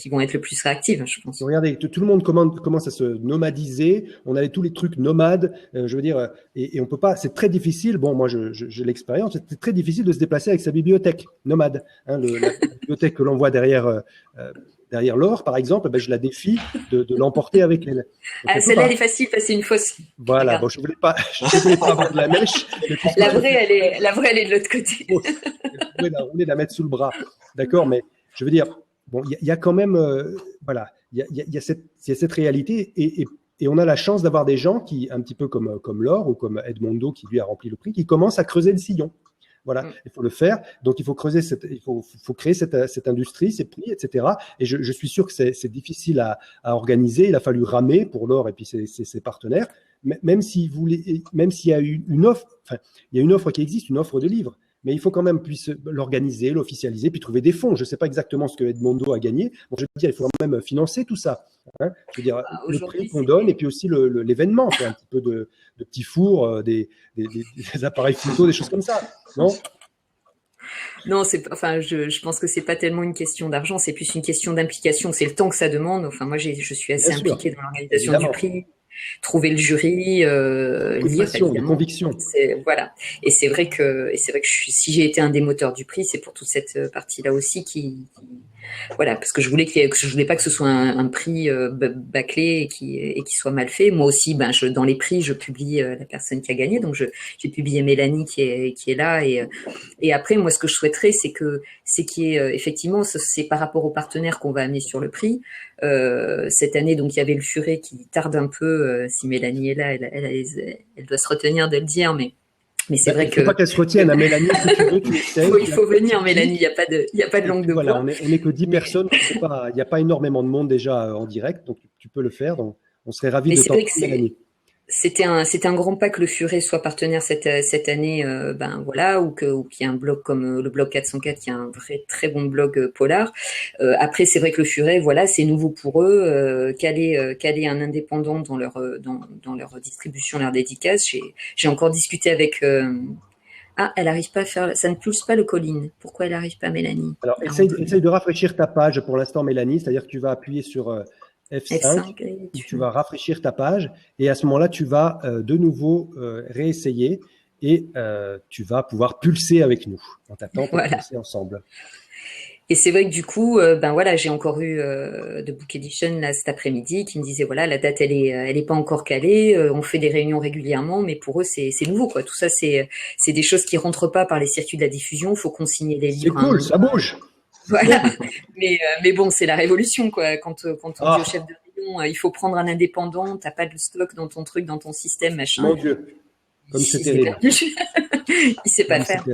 vont être le plus réactives, je pense. Regardez, tout le monde commence à se nomadiser. On a tous les trucs nomades. Je veux dire, et on peut pas. C'est très difficile. Bon, moi, j'ai l'expérience. C'est très difficile de se déplacer avec sa bibliothèque nomade. Hein, la bibliothèque que l'on voit derrière l'or, par exemple, ben, je la défie de l'emporter avec elle. Celle-là, elle est facile, passer une fausse. Voilà, bon, je voulais pas avoir de la mèche. La vraie, elle est de l'autre côté. Vous pouvez la rouler, la mettre sous le bras. D'accord, mais je veux dire, bon, il y a quand même, voilà, il y a cette réalité et on a la chance d'avoir des gens qui, un petit peu comme Laure ou comme Edmondo qui lui a rempli le prix, qui commencent à creuser le sillon. Voilà, il faut le faire. Donc, il faut creuser il faut créer cette industrie, ces prix, etc. Et je suis sûr que c'est difficile à organiser. Il a fallu ramer pour Laure et puis ses partenaires. Même s'il y a une offre, enfin, il y a une offre qui existe, une offre de livres. Mais il faut quand même puisse l'organiser, l'officialiser, puis trouver des fonds. Je ne sais pas exactement ce que Edmondo a gagné. Bon, je veux dire, il faut quand même financer tout ça. Hein, je veux dire, le prix qu'on donne et puis aussi l'événement, un petit peu de petits fours, des appareils photo, des choses comme ça. Non, enfin, je pense que c'est pas tellement une question d'argent, c'est plus une question d'implication. C'est le temps que ça demande. Enfin, moi, je suis assez impliquée dans l'organisation du prix. Trouver le jury, lire, de conviction. Voilà. Et c'est vrai que si j'ai été un des moteurs du prix, c'est pour toute cette partie-là aussi voilà, parce que je voulais pas que ce soit un prix bâclé et qui soit mal fait. Moi aussi, dans les prix, je publie la personne qui a gagné. Donc j'ai publié Mélanie qui est là et après moi ce que je souhaiterais c'est qu'il y ait effectivement c'est par rapport aux partenaires qu'on va amener sur le prix. Cette année donc il y avait le Furet qui tarde un peu. Si Mélanie est là, elle doit se retenir de le dire, mais c'est vrai que. Il ne faut pas qu'elle se retienne à Mélanie, si tu veux, tu essaies. Il faut venir, Mélanie, il n'y a pas de langue de bois. Voilà, on n'est que 10 personnes, il n'y a pas énormément de monde déjà en direct, donc tu peux le faire. Donc on serait ravis de t'entendre, Mélanie. C'était un grand pas que le Furet soit partenaire cette année, voilà, ou qu'il y ait un blog comme le blog 404 qui est un vrai très bon blog polar. Après, c'est vrai que le Furet, voilà, c'est nouveau pour eux. Caler un indépendant dans leur distribution, leur dédicace. J'ai encore discuté avec. Elle n'arrive pas à faire. Ça ne pulse pas le Colline. Pourquoi elle n'arrive pas, Mélanie? Alors, essaye de rafraîchir ta page pour l'instant, Mélanie. C'est-à-dire que tu vas appuyer sur F5 tu vas rafraîchir ta page et à ce moment-là, tu vas de nouveau réessayer et tu vas pouvoir pulser avec nous. On t'attend pour pulser ensemble. Et c'est vrai que du coup, voilà, j'ai encore eu de Book Edition là cet après-midi qui me disait voilà, la date elle est pas encore calée, on fait des réunions régulièrement, mais pour eux c'est nouveau quoi. Tout ça c'est des choses qui rentrent pas par les circuits de la diffusion. Faut consigner les livres. C'est cool, ça bouge. Voilà, mais bon, c'est la révolution quoi. Quand on dit au chef de rayon, il faut prendre un indépendant, t'as pas de stock dans ton truc, dans ton système, machin. Mon Dieu, comme c'est terrible. Il sait pas faire.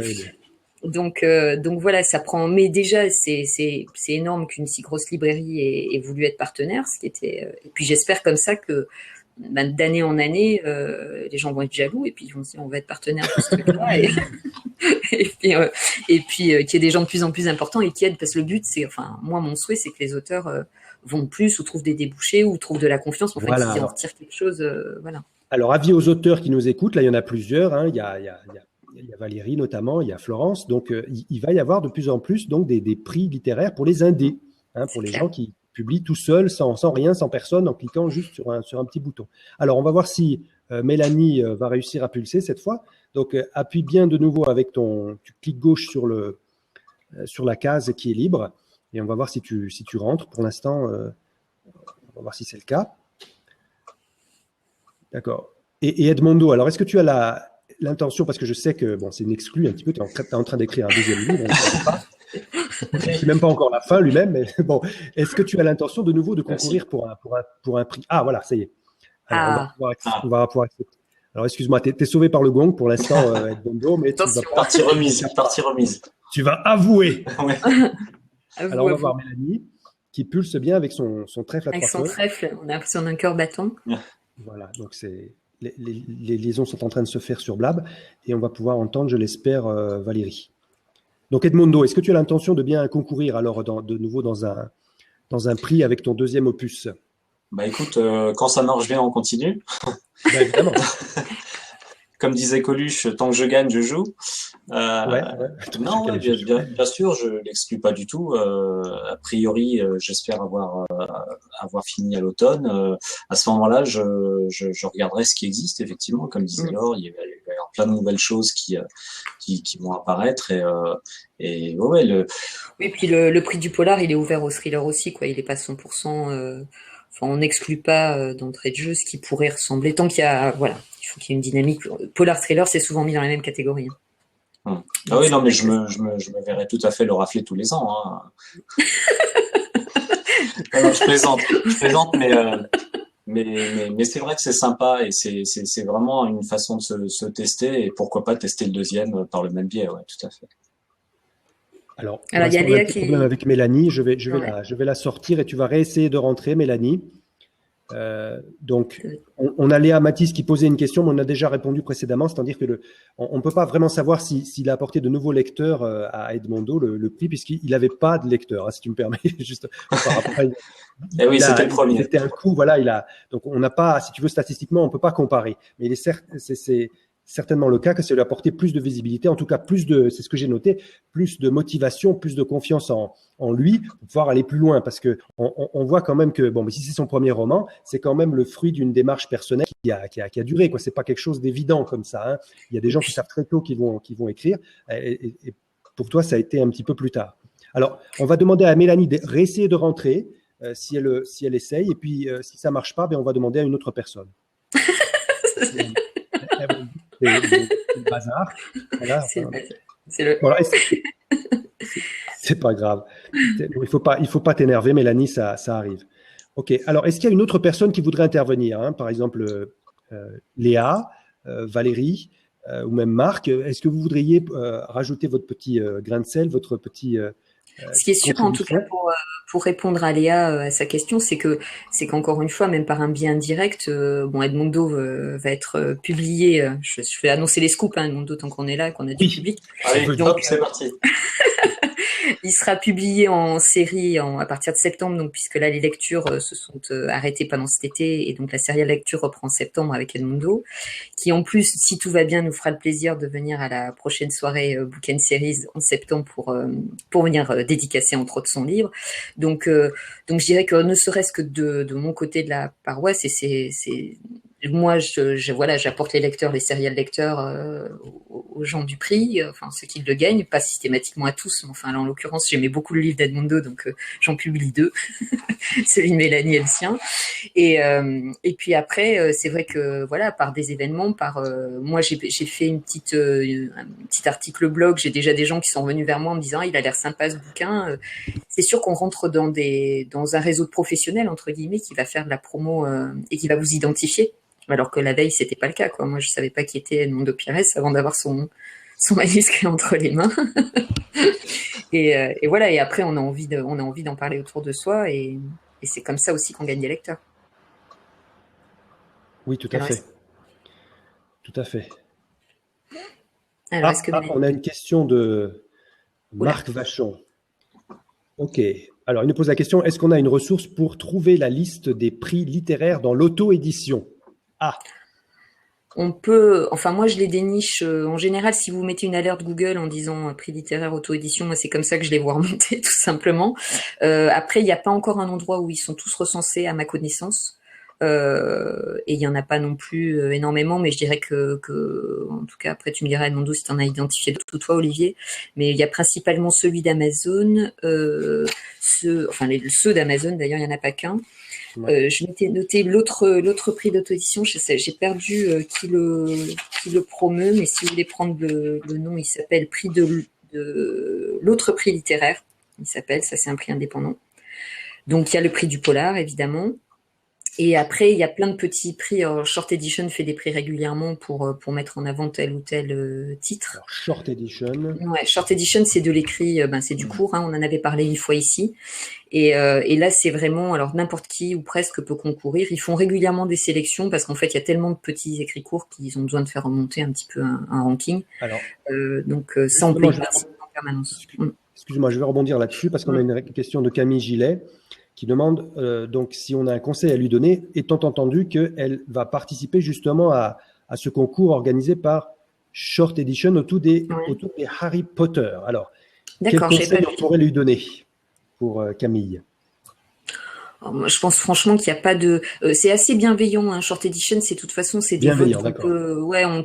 Donc voilà, ça prend. Mais déjà, c'est énorme qu'une si grosse librairie ait voulu être partenaire, ce qui était. Et puis j'espère comme ça que d'année en année, les gens vont être jaloux et puis ils vont se dire on va être partenaire pour ce truc-là. et puis qu'il y ait des gens de plus en plus importants et qui aident, parce que le but c'est, enfin moi mon souhait c'est que les auteurs vont plus ou trouvent des débouchés ou trouvent de la confiance, enfin voilà. Qu'ils en retirent quelque chose, voilà. Alors avis aux auteurs qui nous écoutent, là il y en a plusieurs, hein. Il y a Valérie notamment, il y a Florence, donc il va y avoir de plus en plus donc des prix littéraires pour les indés, hein, pour les gens qui publie tout seul, sans rien, sans personne, en cliquant juste sur un petit bouton. Alors, on va voir si Mélanie va réussir à pulser cette fois. Donc, appuie bien de nouveau avec tu cliques gauche sur la case qui est libre et on va voir si tu rentres. Pour l'instant, on va voir si c'est le cas. D'accord. Et Edmondo, alors est-ce que tu as l'intention, parce que je sais que c'est une exclue un petit peu, tu es en train d'écrire un deuxième livre, on ne sait pas. C'est même pas encore la fin lui-même, mais bon, est-ce que tu as l'intention de nouveau de concourir pour un prix? Ah voilà, ça y est. Alors, on va pouvoir accepter. Alors excuse-moi, tu es sauvé par le gong pour l'instant, Edmondo, mais tu vas partie remise. Tu vas avouer. Ouais. Alors on va voir Mélanie qui pulse bien avec son trèfle à avec 3 son points. trèfle, on a l'impression d'un cœur battant. Voilà, donc les liaisons sont en train de se faire sur Blab et on va pouvoir entendre, je l'espère, Valérie. Donc Edmondo, est-ce que tu as l'intention de bien concourir alors de nouveau dans un prix avec ton deuxième opus? Bah écoute, quand ça marche bien, on continue. Ben, évidemment. Comme disait Coluche, tant que je gagne, je joue. Non, bien sûr, je l'exclus pas du tout. A priori, j'espère avoir fini à l'automne. À ce moment-là, je regarderai ce qui existe effectivement, comme disait Laure, il va y avoir plein de nouvelles choses qui vont apparaître et ouais. Oui, puis le prix du polar, il est ouvert au thriller aussi, quoi. Il est pas 100%. Enfin, on n'exclut pas d'entrée de jeu ce qui pourrait ressembler. Tant qu'il y a, voilà, il faut qu'il y ait une dynamique. Polar thriller, c'est souvent mis dans la même catégorie. Ah oui, non, mais je me verrais tout à fait le rafler tous les ans. Hein. Non, je plaisante, mais c'est vrai que c'est sympa et c'est vraiment une façon de se tester et pourquoi pas tester le deuxième par le même biais, ouais, tout à fait. Alors il y a Léa qui problème avec Mélanie, je vais la sortir et tu vas réessayer de rentrer, Mélanie. Donc, on a Léa Mathis qui posait une question, mais on a déjà répondu précédemment, c'est-à-dire que on ne peut pas vraiment savoir s'il a apporté de nouveaux lecteurs à Edmondo, le prix, puisqu'il n'avait pas de lecteurs, hein, si tu me permets, juste par rapport à... Et oui, c'était le premier. C'était un coup, voilà, donc on n'a pas, si tu veux, statistiquement, on ne peut pas comparer, mais c'est certainement le cas que ça lui a apporté plus de visibilité, en tout cas c'est ce que j'ai noté, plus de motivation, plus de confiance en lui pour pouvoir aller plus loin, parce que on voit quand même que mais si c'est son premier roman, c'est quand même le fruit d'une démarche personnelle qui a duré, quoi. C'est pas quelque chose d'évident comme ça, hein. Il y a des gens qui savent très tôt qu'ils vont écrire, et pour toi ça a été un petit peu plus tard. Alors on va demander à Mélanie de réessayer de rentrer si elle essaye, et puis si ça marche pas, on va demander à une autre personne. C'est le bazar. Voilà, c'est pas grave. Il faut pas t'énerver, Mélanie, ça arrive. Ok. Alors, est-ce qu'il y a une autre personne qui voudrait intervenir, hein? Par exemple, Léa, Valérie ou même Marc. Est-ce que vous voudriez rajouter votre petit grain de sel, votre petit ce qui est sûr, en tout cas, pour répondre à Léa à sa question, c'est qu'encore une fois, même par un biais indirect, Edmondo va être publié. Je vais annoncer les scoops, hein, Edmondo, tant qu'on est là, qu'on a du public. Allez, donc c'est parti. Il sera publié en série à partir de septembre, donc puisque là les lectures se sont arrêtées pendant cet été, et donc la série de lecture reprend en septembre avec Edmondo, qui en plus, si tout va bien, nous fera le plaisir de venir à la prochaine soirée Book & Series en septembre pour venir dédicacer entre autres son livre. Donc je dirais que ne serait-ce que de mon côté de la paroisse, et c'est moi, j'apporte les lecteurs, les serial lecteurs aux gens du prix, enfin ceux qui le gagnent, pas systématiquement à tous, mais enfin là en l'occurrence j'aimais beaucoup le livre d'Edmondo, donc j'en publie 2, celui de Mélanie et le sien. Et puis après, c'est vrai que voilà, par des événements, moi j'ai fait un petit article blog, j'ai déjà des gens qui sont venus vers moi en me disant il a l'air sympa ce bouquin. C'est sûr qu'on rentre dans un réseau de professionnels entre guillemets qui va faire de la promo et qui va vous identifier. Alors que la veille, c'était pas le cas, quoi. Moi, je savais pas qui était Edmondo Pires avant d'avoir son manuscrit entre les mains. et voilà. Et après, on a envie d'en parler autour de soi, et c'est comme ça aussi qu'on gagne des lecteurs. Oui, tout à fait. Tout à fait. Alors, on a une question de Marc Vachon. Ok. Alors, il nous pose la question, est-ce qu'on a une ressource pour trouver la liste des prix littéraires dans l'auto-édition? On peut, enfin moi je les déniche en général si vous mettez une alerte Google en disant prix littéraire auto-édition, moi c'est comme ça que je les vois remonter tout simplement. Après il n'y a pas encore un endroit où ils sont tous recensés à ma connaissance. Et il y en a pas non plus énormément, mais je dirais que en tout cas après tu me diras Edmondo si tu en as identifié d'autres toi Olivier, mais il y a principalement celui d'Amazon, ceux d'Amazon d'ailleurs il y en a pas qu'un. Je m'étais noté l'autre prix d'auto-édition, j'ai perdu qui le promeut, mais si vous voulez prendre le nom, il s'appelle prix de l'autre prix littéraire. Il s'appelle, ça c'est un prix indépendant. Donc il y a le prix du polar évidemment. Et après, il y a plein de petits prix. Alors, Short Edition fait des prix régulièrement pour mettre en avant tel ou tel titre. Alors, Short Edition. Ouais, Short Edition, c'est de l'écrit, c'est du court. Hein, on en avait parlé une fois ici. Et là, c'est vraiment, alors n'importe qui ou presque peut concourir. Ils font régulièrement des sélections parce qu'en fait, il y a tellement de petits écrits courts qu'ils ont besoin de faire remonter un petit peu un ranking. Alors, donc ça, on peut y participer en permanence. Excusez-moi, je vais rebondir là-dessus parce qu'on a une question de Camille Gillet qui demande donc si on a un conseil à lui donner, étant entendu qu'elle va participer justement à ce concours organisé par Short Edition autour des Harry Potter. Alors, quel conseil on pourrait lui donner pour Camille? Moi, je pense franchement qu'il n'y a pas de. C'est assez bienveillant. Hein. Short Edition, c'est de toute façon, c'est des votes.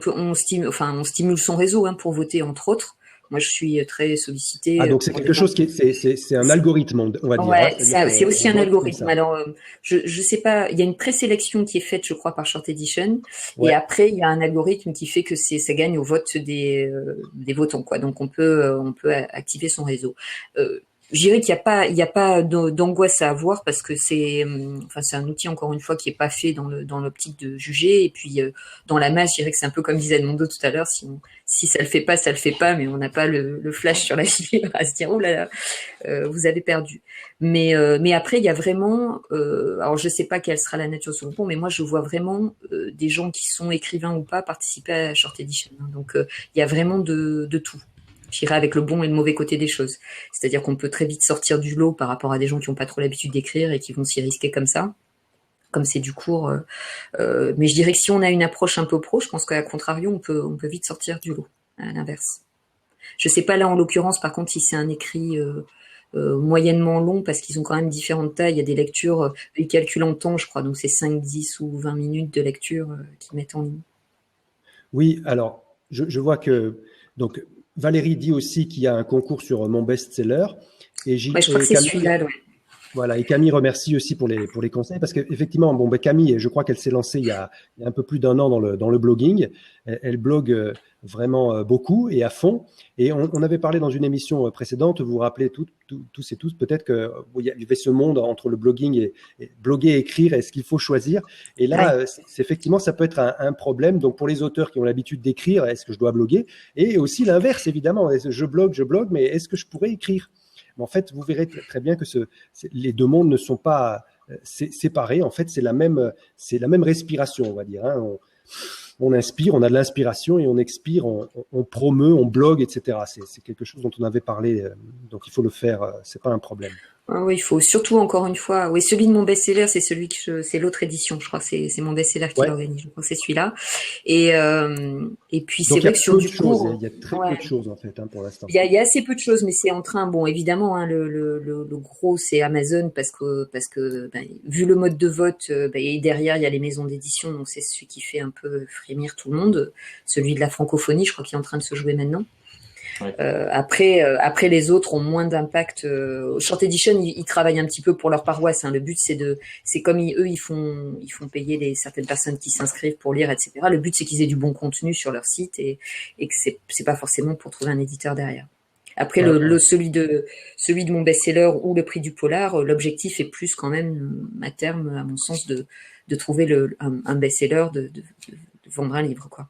On stimule son réseau pour voter entre autres. Moi, je suis très sollicitée. Ah, donc c'est quelque chose qui c'est un algorithme, on va dire. Ouais, c'est aussi un algorithme. Alors, je sais pas, il y a une présélection qui est faite, je crois, par Short Edition, et après il y a un algorithme qui fait que ça gagne au vote des votants, quoi. Donc on peut activer son réseau. Je dirais qu'il y a pas d'angoisse à avoir parce que c'est un outil encore une fois qui est pas fait dans l'optique de juger, et puis dans la masse, je dirais que c'est un peu comme disait Edmondo tout à l'heure, si ça le fait pas, ça le fait pas, mais on n'a pas le flash sur la figure à se dire oh là là, vous avez perdu. Mais après il y a vraiment, alors je sais pas quelle sera la nature de ce concours, mais moi je vois vraiment des gens qui sont écrivains ou pas participer à Short Edition. Hein. Donc il y a vraiment de tout. J'irai avec le bon et le mauvais côté des choses. C'est-à-dire qu'on peut très vite sortir du lot par rapport à des gens qui n'ont pas trop l'habitude d'écrire et qui vont s'y risquer comme ça, comme c'est du court. Mais je dirais que si on a une approche un peu pro, je pense qu'à contrario, on peut vite sortir du lot, à l'inverse. Je sais pas là en l'occurrence, par contre, si c'est un écrit moyennement long, parce qu'ils ont quand même différentes tailles. Il y a des lectures, ils calculent en temps, je crois, donc c'est 5, 10 ou 20 minutes de lecture qu'ils mettent en ligne. Oui, alors, je vois que... donc Valérie dit aussi qu'il y a un concours sur mon best-seller. Et je crois que c'est celui-là, ouais. Voilà, et Camille remercie aussi pour les conseils parce qu'effectivement, Camille, je crois qu'elle s'est lancée il y a un peu plus d'un an dans le blogging. Elle blogue vraiment beaucoup et à fond. Et on avait parlé dans une émission précédente, vous vous rappelez tous et tous, peut-être qu'il y avait ce monde entre le blogging et bloguer et écrire, est-ce qu'il faut choisir? Et là, effectivement, ça peut être un problème. Donc, pour les auteurs qui ont l'habitude d'écrire, est-ce que je dois bloguer? Et aussi l'inverse, évidemment. Je blogue, mais est-ce que je pourrais écrire? Mais en fait, vous verrez très bien que les deux mondes ne sont pas séparés. En fait, c'est la même respiration, on va dire. Hein. On inspire, on a de l'inspiration et on expire, on promeut, on blogue, etc. C'est quelque chose dont on avait parlé, donc il faut le faire. C'est pas un problème. Ah oui, il faut surtout encore une fois. Oui, celui de mon best-seller, c'est c'est l'autre édition. Je crois que c'est mon best-seller qui l'organise. Je crois que c'est celui-là. Et puis c'est vrai que sur du court, il y a très peu de choses en fait pour l'instant. Il y a assez peu de choses, mais c'est en train. Bon, évidemment, hein, le gros c'est Amazon parce que vu le mode de vote, et derrière il y a les maisons d'édition, donc c'est celui qui fait un peu frémir tout le monde. Celui de la francophonie, je crois qu'il est en train de se jouer maintenant. Ouais. Après les autres ont moins d'impact. Short Edition, ils travaillent un petit peu pour leur paroisse. Hein. Le but c'est comme ils font payer certaines personnes qui s'inscrivent pour lire, etc. Le but c'est qu'ils aient du bon contenu sur leur site et que c'est pas forcément pour trouver un éditeur derrière. Après celui de mon best-seller ou le prix du polar, l'objectif est plus quand même à terme, à mon sens, de trouver un best-seller, de vendre un livre, quoi.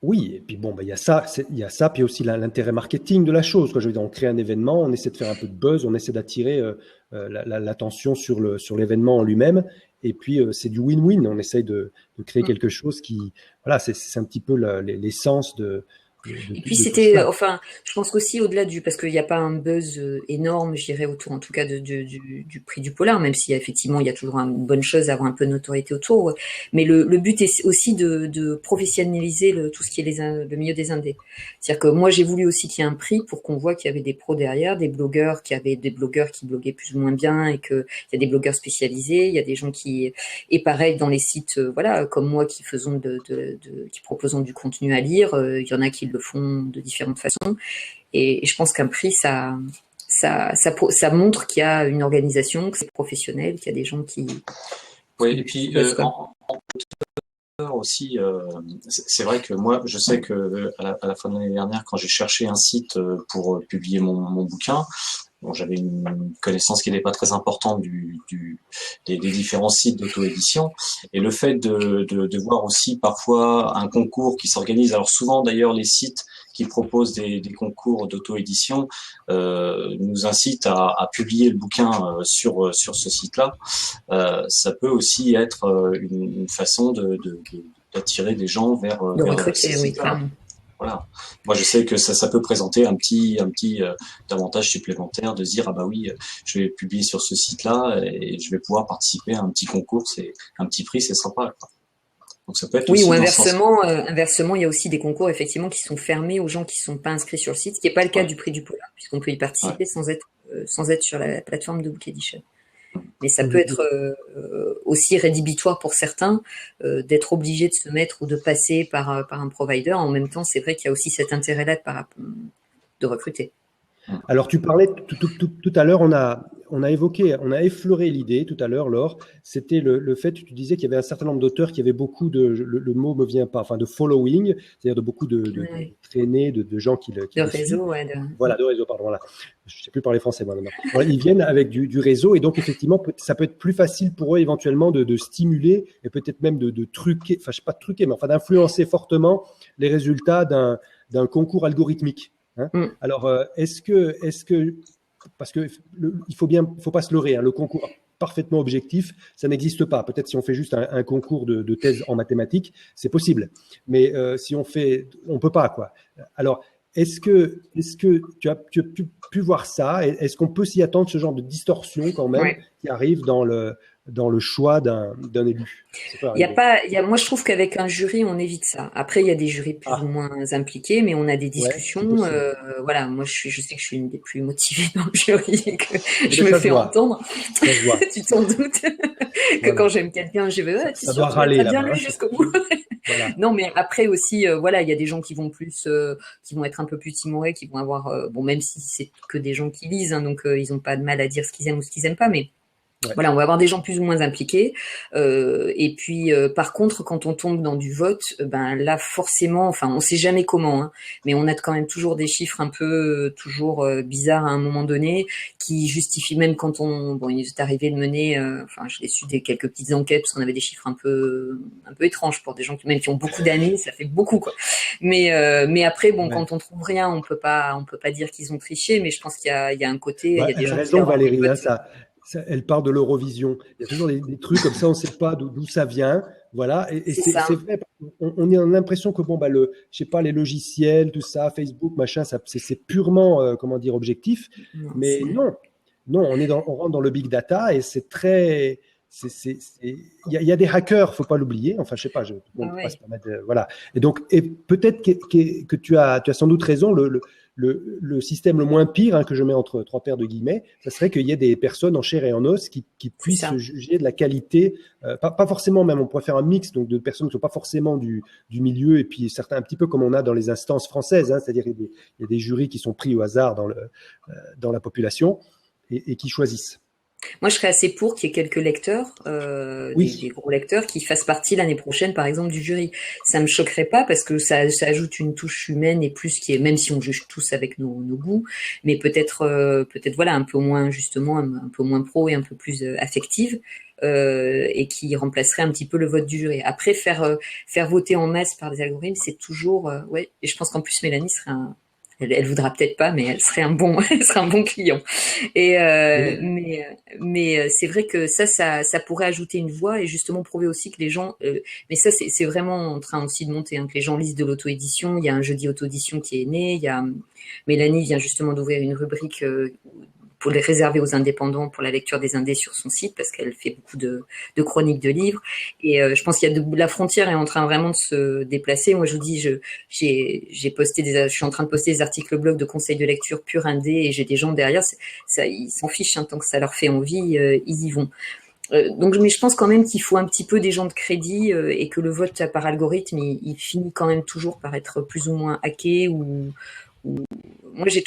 Oui, et puis il y a ça, puis aussi l'intérêt marketing de la chose. Quoi. Je veux dire, on crée un événement, on essaie de faire un peu de buzz, on essaie d'attirer l'attention sur l'événement en lui-même, et puis c'est du win-win. On essaye de créer quelque chose qui, voilà, c'est un petit peu l'essence de Et puis de tout c'était, cela. enfin, je pense qu'aussi au-delà parce qu'il n'y a pas un buzz énorme, je dirais, autour en tout cas du prix du polar, même si effectivement il y a toujours une bonne chose à avoir un peu de notoriété autour. Ouais. Mais le but est aussi de professionnaliser tout ce qui est le milieu des indés. C'est-à-dire que moi j'ai voulu aussi qu'il y ait un prix pour qu'on voit qu'il y avait des pros derrière, des blogueurs qui bloguaient plus ou moins bien et qu'il y a des blogueurs spécialisés, il y a des gens et pareil dans les sites, voilà, comme moi qui qui proposons du contenu à lire, il y en a qui le font de différentes façons. Et je pense qu'un prix, ça montre qu'il y a une organisation, que c'est professionnel, qu'il y a des gens Oui, et puis aussi, c'est vrai que moi, je sais que à la fin de l'année dernière, quand j'ai cherché un site pour publier mon bouquin, bon, j'avais une connaissance qui n'était pas très importante des différents sites d'auto-édition. Et le fait de voir aussi parfois un concours qui s'organise, alors souvent d'ailleurs les sites qui proposent des concours d'auto-édition nous incitent à publier le bouquin sur ce site-là. Ça peut aussi être une façon d'attirer des gens vers ces recruter, oui, sites-là. clairement. Voilà. Moi, je sais que ça peut présenter un petit avantage supplémentaire de se dire, ah bah oui, je vais publier sur ce site-là et je vais pouvoir participer à un petit concours, c'est un petit prix, c'est sympa, quoi. Donc ça peut être Oui, aussi ou dans ce sens. inversement, il y a aussi des concours effectivement qui sont fermés aux gens qui sont pas inscrits sur le site, ce qui n'est pas le cas Ouais, du prix du polar, puisqu'on peut y ouais, participer sans être sur la plateforme de Book Edition. Mais ça peut Mhm. être aussi rédhibitoire pour certains d'être obligé de se mettre ou de passer par un provider. En même temps, c'est vrai qu'il y a aussi cet intérêt-là de recruter. Alors, tu parlais tout à l'heure, on a évoqué, on a effleuré l'idée tout à l'heure, Laure. C'était le fait, tu disais qu'il y avait un certain nombre d'auteurs qui avaient beaucoup le mot me vient pas, enfin de following, c'est-à-dire de beaucoup de Ouais. traînées, de gens qui De le suivent. réseau, ouais. Voilà, de réseau, pardon. Voilà. Je ne sais plus parler français moi maintenant. Voilà, ils viennent avec du réseau et donc effectivement, ça peut être plus facile pour eux éventuellement de stimuler et peut-être même de truquer, enfin je sais pas de truquer, mais enfin d'influencer fortement les résultats d'un concours algorithmique. Hein. Mm. Alors, parce que il faut pas se leurrer, hein, le concours parfaitement objectif, ça n'existe pas. Peut-être si on fait juste un concours de thèse en mathématiques, c'est possible. Mais si on peut pas, quoi. Alors, est-ce que tu as pu voir ça? Est-ce qu'on peut s'y attendre, ce genre de distorsion quand même Ouais. qui arrive dans le choix d'un élu? Ça peut Il y a arriver. pas, il y a, moi, je trouve qu'avec un jury, on évite ça. Après, il y a des jurys plus ou Ah, moins impliqués, mais on a des ouais, c'est discussions. possible. Voilà, moi, je sais que je suis une des plus motivées dans le jury et que Eh je bien, me ça se fais voit. entendre. Ça se voit. Tu t'en doutes que quand Voilà. j'aime quelqu'un, je vais, ouais, t'es Ça sûr, doit tu râler mettras bien là-bas, hein, lui c'est jusqu'au bout. voilà. Non, mais après aussi, voilà, il y a des gens qui vont qui vont être un peu plus timorés, qui vont avoir, bon, même si c'est que des gens qui lisent, hein, donc ils ont pas de mal à dire ce qu'ils aiment ou ce qu'ils aiment pas, mais Ouais. voilà, on va avoir des gens plus ou moins impliqués. Et puis, par contre, quand on tombe dans du vote, ben là, forcément, enfin, on sait jamais comment, hein, mais on a quand même toujours des chiffres un peu toujours bizarres à un moment donné, qui justifient même quand bon, il est arrivé de mener, enfin, j'ai su quelques petites enquêtes parce qu'on avait des chiffres un peu étranges pour des gens qui ont beaucoup d'années, ça fait beaucoup, quoi. Mais après, bon, Ouais. quand on trouve rien, on peut pas dire qu'ils ont triché, mais je pense il y a un côté, il Bah, y a des elle a gens qui raison, leur rendent les Valérie. Hein, votes. elle parle de l'Eurovision. Il y a toujours des trucs comme ça, on ne sait pas d'où ça vient. Voilà. Et C'est c'est ça. vrai. On a l'impression que bon, bah, je sais pas, les logiciels, tout ça, Facebook, machin, c'est purement, comment dire, objectif. Non, Mais non, non, on rentre dans le big data et c'est très. Il y a des hackers, faut pas l'oublier. Enfin, je sais pas, on ah peut pas se ouais. permettre voilà. Et donc, et peut-être que tu as sans doute raison. Le système le moins pire, hein, que je mets entre trois paires de guillemets, ça serait qu'il y ait des personnes en chair et en os qui C'est puissent ça. juger de la qualité, pas forcément même, on pourrait faire un mix donc de personnes qui ne sont pas forcément du milieu et puis certains un petit peu comme on a dans les instances françaises, hein, c'est-à-dire il y a des jurys qui sont pris au hasard dans la population et qui choisissent. Moi, je serais assez pour qu'il y ait quelques lecteurs, des Oui, gros lecteurs, qui fassent partie l'année prochaine, par exemple, du jury. Ça me choquerait pas parce que ça ajoute une touche humaine et plus qui est, même si on juge tous avec nos goûts, mais peut-être voilà, un peu moins justement, un peu moins pro et un peu plus affective. Et qui remplacerait un petit peu le vote du jury. Après, faire voter en masse par des algorithmes, c'est toujours, ouais. Et je pense qu'en plus Mélanie serait elle voudra peut-être pas, mais elle serait un bon client. Et mais c'est vrai que ça pourrait ajouter une voix et justement prouver aussi que les gens. Mais ça, c'est vraiment en train aussi de monter, hein, que les gens lisent de l'auto-édition. Il y a un jeudi auto-édition qui est né. Il y a Mélanie vient justement d'ouvrir une rubrique pour les réserver aux indépendants pour la lecture des indés sur son site parce qu'elle fait beaucoup de chroniques de livres et je pense qu'il y a la frontière est en train vraiment de se déplacer. Moi je vous dis je suis en train de poster des articles blog de conseils de lecture pur indé et j'ai des gens derrière ça ils s'en fichent, hein, tant que ça leur fait envie ils y vont. Donc mais je pense quand même qu'il faut un petit peu des gens de crédit et que le vote par algorithme il finit quand même toujours par être plus ou moins hacké ou moi j'ai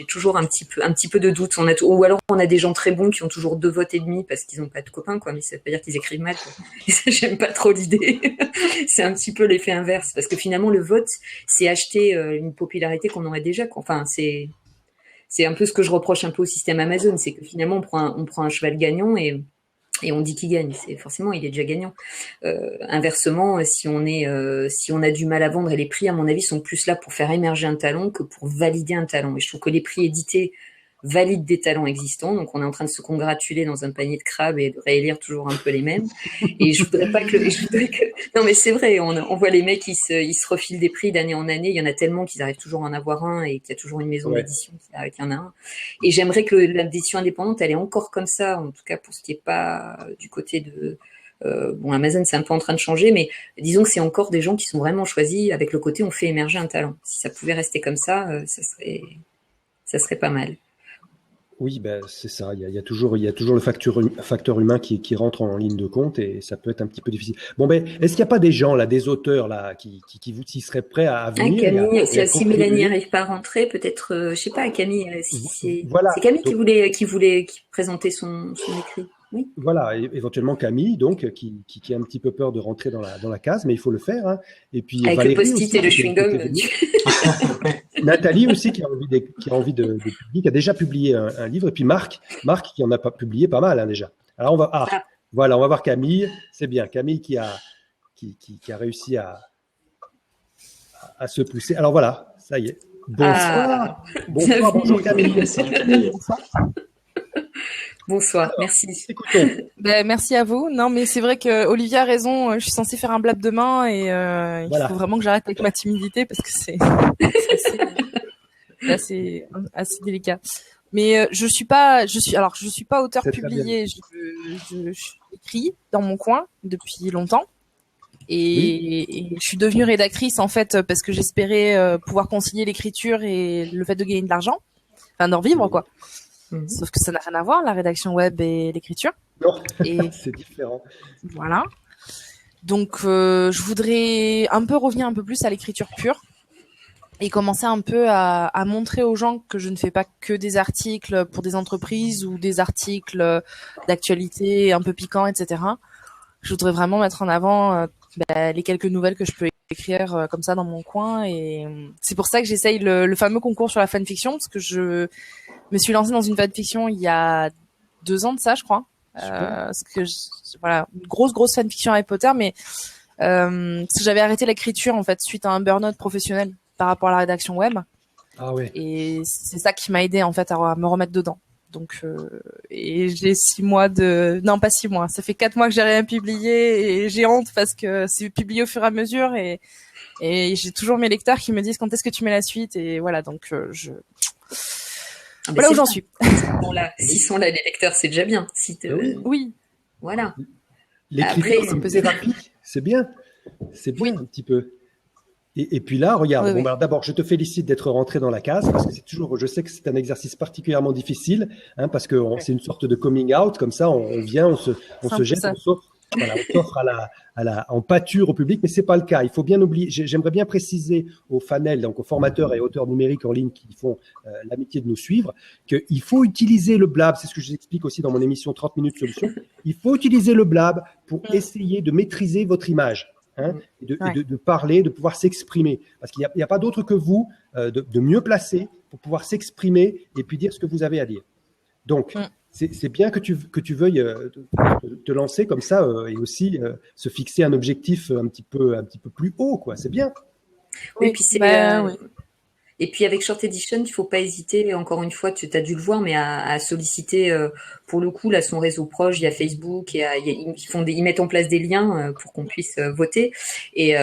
toujours un petit peu de doute. Ou alors on a des gens très bons qui ont toujours 2 votes et demi parce qu'ils n'ont pas de copains, quoi, mais ça veut pas dire qu'ils écrivent mal, quoi. Et ça, j'aime pas trop l'idée. C'est un petit peu l'effet inverse parce que finalement le vote c'est acheter une popularité qu'on aurait déjà, quoi. Enfin c'est un peu ce que je reproche un peu au système Amazon, c'est que finalement on prend un cheval gagnant et on dit qu'il gagne, c'est forcément il est déjà gagnant. Inversement, si on a du mal à vendre, et les prix à mon avis sont plus là pour faire émerger un talent que pour valider un talent. Et je trouve que les prix édités valident des talents existants, donc on est en train de se congratuler dans un panier de crabes et de réélire toujours un peu les mêmes. Et je voudrais non mais c'est vrai, on voit les mecs ils se refilent des prix d'année en année. Il y en a tellement qu'ils arrivent toujours à en avoir un et qu'il y a toujours une maison d'édition qui en a un. Et j'aimerais que l'édition indépendante elle est encore comme ça, en tout cas pour ce qui est pas du côté de Amazon c'est un peu en train de changer, mais disons que c'est encore des gens qui sont vraiment choisis avec le côté on fait émerger un talent. Si ça pouvait rester comme ça, ça serait pas mal. Oui, ben, c'est ça. Il y a toujours le facteur humain qui rentre en ligne de compte et ça peut être un petit peu difficile. Bon, ben, est-ce qu'il n'y a pas des gens, là, des auteurs, là, qui seraient prêts à venir? Camille, si Mélanie n'arrive pas à rentrer, peut-être, je sais pas, Camille, voilà. C'est Camille qui présentait son écrit. Oui. Voilà, éventuellement Camille, donc, qui a un petit peu peur de rentrer dans la case, mais il faut le faire, hein. Et puis avec Valérie le post-it aussi, et le chewing-gum. Nathalie aussi qui a envie de publier, qui a déjà publié un livre, et puis Marc qui en a pas publié pas mal, hein, déjà. Alors on va voir Camille, c'est bien, Camille qui a réussi à se pousser. Alors voilà, ça y est. Bonsoir. Bonjour Camille. Salut Camille. Bonsoir, merci. Merci à vous. Non, mais c'est vrai que Olivier a raison. Je suis censée faire un blab demain et il faut vraiment que j'arrête avec ma timidité parce que c'est assez délicat. Mais je suis pas auteur publié. Je écris dans mon coin depuis longtemps et je suis devenue rédactrice en fait parce que j'espérais pouvoir concilier l'écriture et le fait de gagner de l'argent, enfin d'en vivre quoi. Sauf que ça n'a rien à voir, la rédaction web et l'écriture. Non, c'est différent. Voilà. Donc, je voudrais un peu revenir un peu plus à l'écriture pure et commencer un peu à montrer aux gens que je ne fais pas que des articles pour des entreprises ou des articles d'actualité un peu piquants, etc. Je voudrais vraiment mettre en avant les quelques nouvelles que je peux écrire comme ça dans mon coin et c'est pour ça que j'essaye le fameux concours sur la fanfiction parce que je me suis lancée dans une fanfiction il y a 2 ans de ça, je crois. Parce que voilà, une grosse fanfiction Harry Potter, mais parce que j'avais arrêté l'écriture en fait suite à un burn-out professionnel par rapport à la rédaction web. Ah ouais. Et c'est ça qui m'a aidé en fait à me remettre dedans. Donc et j'ai 6 mois non pas 6 mois, ça fait 4 mois que j'ai rien publié et j'ai honte parce que c'est publié au fur et à mesure et j'ai toujours mes lecteurs qui me disent quand est-ce que tu mets la suite et voilà donc voilà où j'en suis. S'ils sont là les lecteurs, c'est déjà bien. Oui. Voilà. L'écriture, c'est thérapie, c'est bien. C'est bien un petit peu. Et puis là, regarde. Oui. Alors d'abord, je te félicite d'être rentré dans la case parce que c'est toujours. Je sais que c'est un exercice particulièrement difficile, hein, parce que c'est une sorte de coming out comme ça. On vient, on se jette, on s'offre en pâture au public, mais c'est pas le cas. Il faut bien oublier. J'aimerais bien préciser aux fanels, donc aux formateurs et auteurs numériques en ligne qui font l'amitié de nous suivre, qu'il faut utiliser le blab. C'est ce que je vous explique aussi dans mon émission 30 minutes solution. Il faut utiliser le blab pour essayer de maîtriser votre image. Hein, de parler, de pouvoir s'exprimer. Parce qu'il n'y a pas d'autre que vous de mieux placé pour pouvoir s'exprimer et puis dire ce que vous avez à dire. Donc, c'est bien que tu veuilles te lancer comme ça et aussi se fixer un objectif un petit peu plus haut, quoi. C'est bien. Oui, puis Et puis avec Short Edition, il faut pas hésiter, encore une fois, tu as dû le voir, mais à solliciter, pour le coup, là, son réseau proche, il y a Facebook, ils mettent en place des liens pour qu'on puisse voter. Et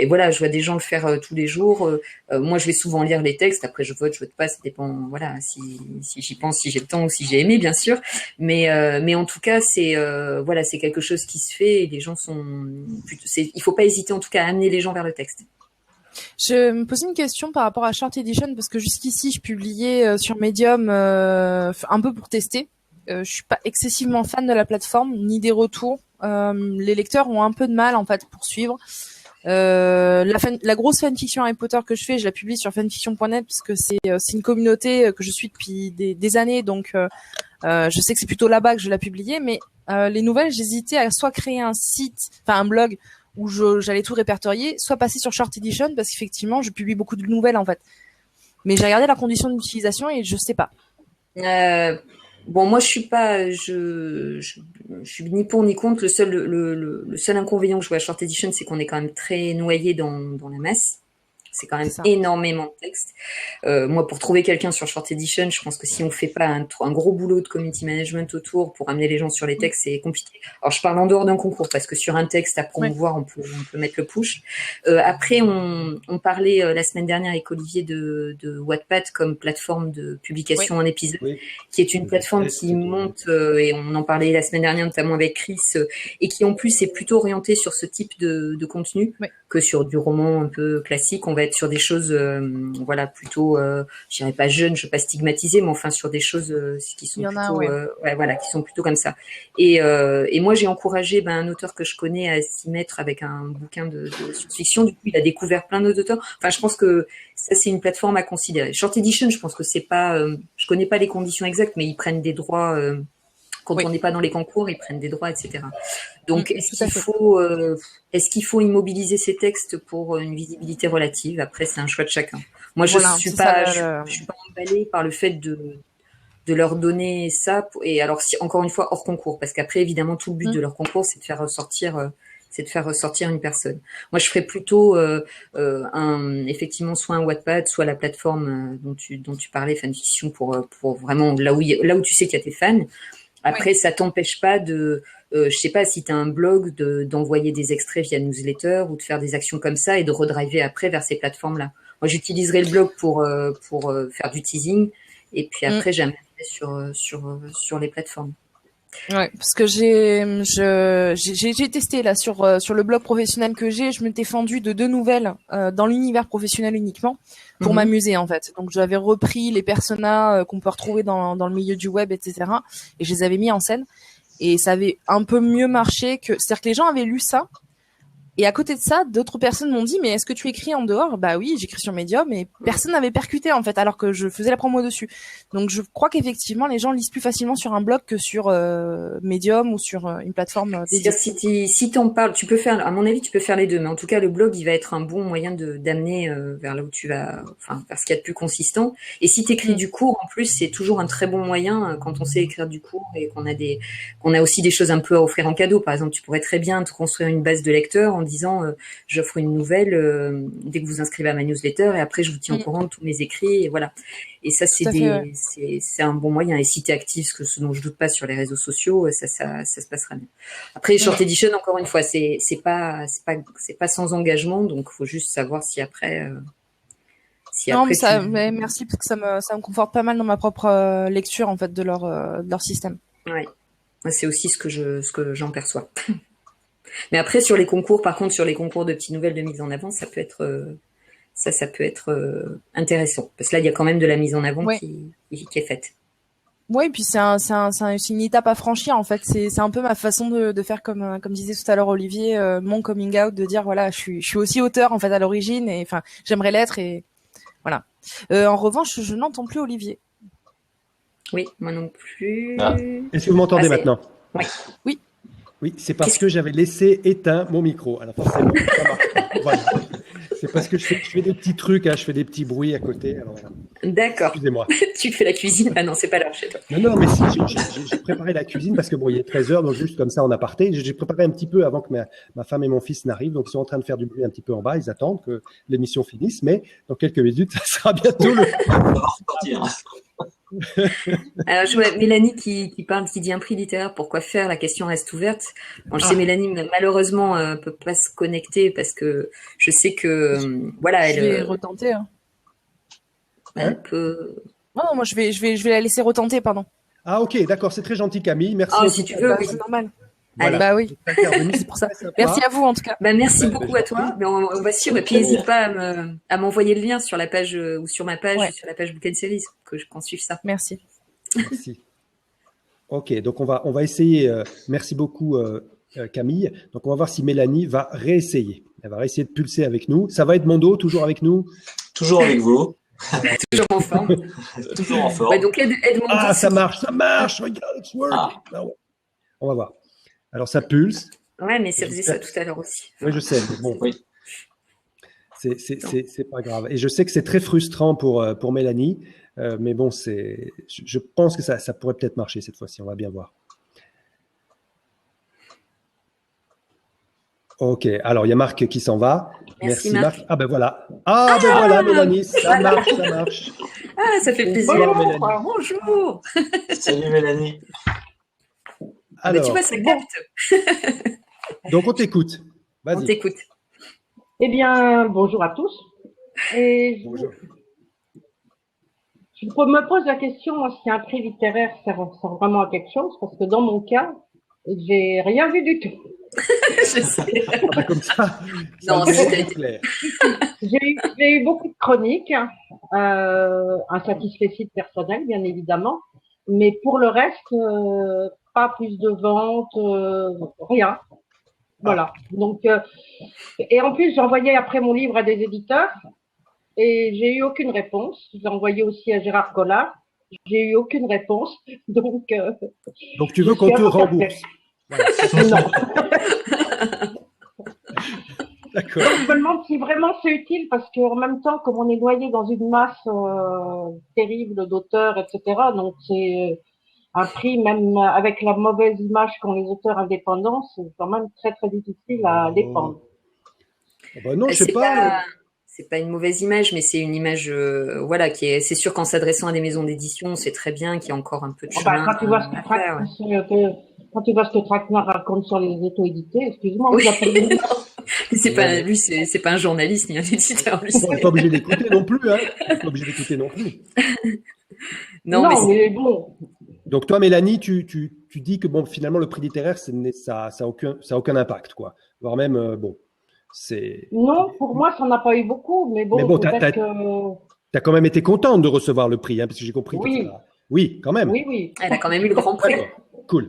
voilà, je vois des gens le faire tous les jours. Moi, je vais souvent lire les textes. Après, je vote pas, ça dépend. Voilà, si j'y pense, si j'ai le temps ou si j'ai aimé, bien sûr. Mais en tout cas, c'est voilà, c'est quelque chose qui se fait. Et les gens il faut pas hésiter, en tout cas, à amener les gens vers le texte. Je me posais une question par rapport à Short Edition parce que jusqu'ici je publiais sur Medium un peu pour tester. Je suis pas excessivement fan de la plateforme ni des retours. Les lecteurs ont un peu de mal en fait pour suivre. La grosse fanfiction Harry Potter que je fais, je la publie sur fanfiction.net parce que c'est une communauté que je suis depuis des années, donc je sais que c'est plutôt là-bas que je la publiais. Mais les nouvelles, j'hésitais à soit créer un site, enfin un blog où j'allais tout répertorier, soit passer sur Short Edition parce qu'effectivement je publie beaucoup de nouvelles en fait. Mais j'ai regardé la condition d'utilisation et je sais pas. Bon, moi je suis pas, je suis ni pour ni contre. Le seul inconvénient que je vois à Short Edition, c'est qu'on est quand même très noyé dans la masse. C'est quand même énormément de texte. Moi, pour trouver quelqu'un sur Short Edition, je pense que si on fait pas un gros boulot de community management autour pour amener les gens sur les textes, c'est compliqué. Alors, je parle en dehors d'un concours parce que sur un texte à promouvoir, on peut mettre le push. Après, on parlait la semaine dernière avec Olivier de Wattpad comme plateforme de publication en épisode, qui est une plateforme qui monte, et on en parlait la semaine dernière notamment avec Chris, et qui en plus est plutôt orientée sur ce type de contenu que sur du roman un peu classique. On va être sur des choses, voilà, plutôt, je dirais pas jeunes, je veux pas stigmatiser, mais enfin sur des choses qui sont voilà, qui sont plutôt comme ça. Et moi, j'ai encouragé un auteur que je connais à s'y mettre avec un bouquin de science-fiction. Du coup, il a découvert plein d'autres auteurs. Enfin, je pense que ça, c'est une plateforme à considérer. Short Edition, je pense que c'est pas, je connais pas les conditions exactes, mais ils prennent des droits. Quand on n'est pas dans les concours, ils prennent des droits, etc. Donc, est-ce qu'il faut immobiliser ces textes pour une visibilité relative? Après, c'est un choix de chacun. Moi, je suis pas emballée par le fait de leur donner ça. Et alors, encore une fois, hors concours, parce qu'après, évidemment, tout le but de leur concours, c'est de faire ressortir une personne. Moi, je ferais plutôt effectivement soit un Wattpad, soit la plateforme dont tu parlais, fanfiction, pour vraiment là où tu sais qu'il y a tes fans. Après, ça t'empêche pas de, je sais pas, si tu as un blog, d'envoyer des extraits via newsletter ou de faire des actions comme ça et de redriver après vers ces plateformes-là. Moi, j'utiliserai le blog pour faire du teasing et puis après, j'amènerai sur les plateformes. Ouais, parce que j'ai testé là sur le blog professionnel que je m'étais fendu de 2 nouvelles dans l'univers professionnel uniquement pour m'amuser en fait. Donc j'avais repris les personas qu'on peut retrouver dans le milieu du web, etc. et je les avais mis en scène et ça avait un peu mieux marché c'est-à-dire que les gens avaient lu ça. Et à côté de ça, d'autres personnes m'ont dit, mais est-ce que tu écris en dehors? Bah oui, j'écris sur Medium et personne n'avait percuté en fait, alors que je faisais la promo dessus. Donc je crois qu'effectivement, les gens lisent plus facilement sur un blog que sur Medium ou sur une plateforme dédiée. Si t'en parles, tu peux faire, à mon avis, tu peux faire les deux. Mais en tout cas, le blog, il va être un bon moyen d'amener vers là où tu vas, enfin, vers ce qu'il y a de plus consistant. Et si t'écris du cours, en plus, c'est toujours un très bon moyen quand on sait écrire du cours et qu'on a aussi des choses un peu à offrir en cadeau. Par exemple, tu pourrais très bien te construire une base de lecteurs en disant j'offre une nouvelle dès que vous inscrivez à ma newsletter et après je vous tiens au courant de tous mes écrits et voilà. Et ça c'est un bon moyen. Et si tu es actif, ce dont je doute pas sur les réseaux sociaux, ça se passera bien. Après Short Edition, encore une fois, c'est pas sans engagement, donc faut juste savoir si après mais merci parce que ça me conforte pas mal dans ma propre lecture en fait de leur système. Ouais. C'est aussi ce que j'en perçois. Mais après, sur les concours, par contre, sur les concours de petites nouvelles de mise en avant, ça peut être intéressant. Parce que là, il y a quand même de la mise en avant qui est faite. Oui, puis c'est une étape à franchir, en fait. C'est un peu ma façon de faire comme disait tout à l'heure Olivier, mon coming out, de dire, voilà, je suis aussi auteur, en fait, à l'origine, et enfin, j'aimerais l'être, et voilà. En revanche, je n'entends plus Olivier. Oui, moi non plus. Est-ce que vous m'entendez maintenant? Oui. Oui, c'est parce que j'avais laissé éteint mon micro. Alors forcément, ça marche. Voilà. C'est parce que je fais des petits trucs, hein, je fais des petits bruits à côté. Alors, voilà. D'accord. Excusez-moi. Tu fais la cuisine? Ah non, c'est pas l'heure chez toi. Non, mais si, j'ai préparé la cuisine parce que bon, il est 13h, donc juste comme ça en aparté. J'ai préparé un petit peu avant que ma femme et mon fils n'arrivent, donc ils sont en train de faire du bruit un petit peu en bas. Ils attendent que l'émission finisse, mais dans quelques minutes, ça sera bientôt le. Ça va repartir. Alors, je vois Mélanie qui parle, qui dit un prix littéraire, pourquoi faire? La question reste ouverte. Bon, je sais, Mélanie, malheureusement, peut pas se connecter parce que je sais que, voilà, Je vais elle retenter. Hein. peut. Non, moi je vais la laisser retenter, pardon. Ah ok, d'accord, c'est très gentil Camille, merci. Ah, en si tout tu cas. veux, Bah, oui. c'est normal. Voilà. Bah oui, Intervenu, c'est pour ça. très sympa. Merci à vous en tout cas. Bah, merci Ouais, beaucoup bah, à toi. Mais on va suivre. Et puis, n'hésite pas à m'envoyer le lien sur la page ou sur ma page, Ouais. sur la page Book and Series, qu'on suive ça. Merci. Merci. Ok, donc on va essayer. Merci beaucoup Camille. Donc on va voir si Mélanie va réessayer. Elle va réessayer de pulser avec nous. Ça va être Mondo, toujours avec nous. Toujours avec vous. Toujours en forme. Toujours en forme. Ouais, donc Edmond. Ah, ça marche. Regarde, it's working. Ah ouais. On va voir. Alors ça pulse. Ouais, mais ça faisait ça tout à l'heure aussi. Oui, je sais. Mais bon, Oui. c'est pas grave. Et je sais que c'est très frustrant pour Mélanie. Mais bon, je pense que ça pourrait peut-être marcher cette fois-ci. On va bien voir. Ok, alors il y a Marc qui s'en va. Merci, Marc. Ah ben voilà. Ah ben voilà, Mélanie, ça marche, ça marche. Ah, ça fait plaisir. Bonjour, Mélanie. Bonjour. Salut Mélanie. Ah, bah, tu Alors, vois, ça capte. donc on t'écoute. On Vas-y. t'écoute. Eh bien, bonjour à tous. Et Bonjour. je me pose la question, moi, si un prix littéraire sert vraiment à quelque chose, parce que dans mon cas, j'ai rien vu du tout. Je sais. Ah ben comme ça. Non, ça c'était- c'est clair. J'ai eu beaucoup de chroniques, un satisfecit personnel, bien évidemment, mais pour le reste, pas plus de ventes, rien. Voilà. Donc, et en plus, j'ai envoyé après mon livre à des éditeurs et j'ai eu aucune réponse. J'ai envoyé aussi à Gérard Collard. J'ai eu aucune réponse. Donc Donc tu veux je qu'on suis te un peu rembourse. perplexe. Voilà. Non. D'accord. Je me demande si vraiment c'est utile parce qu'en même temps, comme on est noyé dans une masse terrible d'auteurs, etc., donc c'est un prix, même avec la mauvaise image qu'ont les auteurs indépendants, c'est quand même très très difficile à défendre. Ah ben non, je sais pas. C'est pas une mauvaise image, mais c'est une image, voilà, c'est sûr qu'en s'adressant à des maisons d'édition, c'est très bien qu'il y a encore un peu de chemin. Quand tu vois ce que à faire, quand tu vois ce que Traquenard raconte sur les auto-édités, excuse-moi, Oui. vous appelez C'est pas, lui, c'est pas un journaliste ni un éditeur, lui. On n'est pas obligé d'écouter non plus. Hein. On n'est pas obligé d'écouter non plus. Non, mais bon, Donc toi, Mélanie, tu dis que bon, finalement, le prix littéraire, ça a aucun impact, quoi. Voire même, bon, c'est. non, pour moi, ça n'a pas eu beaucoup, mais bon, Mais bon, peut-être que... T'as quand même été contente de recevoir le prix, hein, parce que j'ai compris. Oui. que ça- Oui, quand même. Oui. elle a quand même eu le grand prix. D'accord. Cool.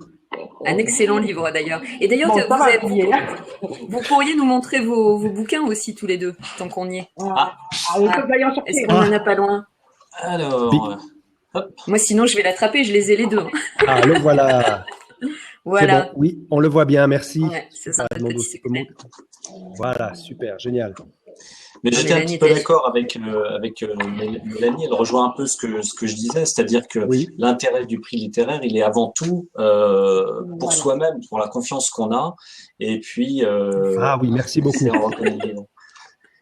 Un excellent livre, d'ailleurs. Et d'ailleurs, Bon, ça va, vous pourriez nous montrer vos bouquins aussi, tous les deux, tant qu'on y est. On peut pas y en Est-ce sortir. qu'on en a pas loin? Alors, Moi, sinon, je vais l'attraper, je les ai les deux. Ah, le voilà. Voilà. C'est bon. Oui, on le voit bien, merci. Ouais, c'est ça, Ah, notre mon petit dossier, secret. Voilà, super, génial. mais Ah, j'étais un Mélanie petit peu était- d'accord avec Mélanie. Elle rejoint un peu ce que je disais, c'est-à-dire que Oui. l'intérêt du prix littéraire, il est avant tout pour Voilà. soi-même, pour la confiance qu'on a, et puis Ah oui, merci beaucoup. c'est en reconnaissant.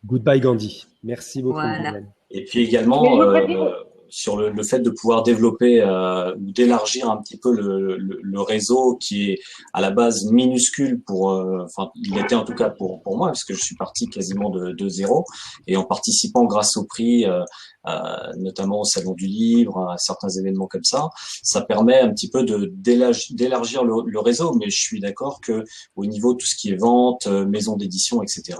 Goodbye Gandhi. Merci beaucoup. Voilà. Mélanie. Et puis également Mais je voudrais dire- sur le fait de pouvoir développer ou d'élargir un petit peu le réseau qui est à la base minuscule enfin il l'était en tout cas pour moi parce que je suis parti quasiment de zéro et en participant grâce au prix notamment au salon du livre à certains événements comme ça permet un petit peu d'élargir le réseau, mais je suis d'accord que au niveau de tout ce qui est vente, maison d'édition, etc.,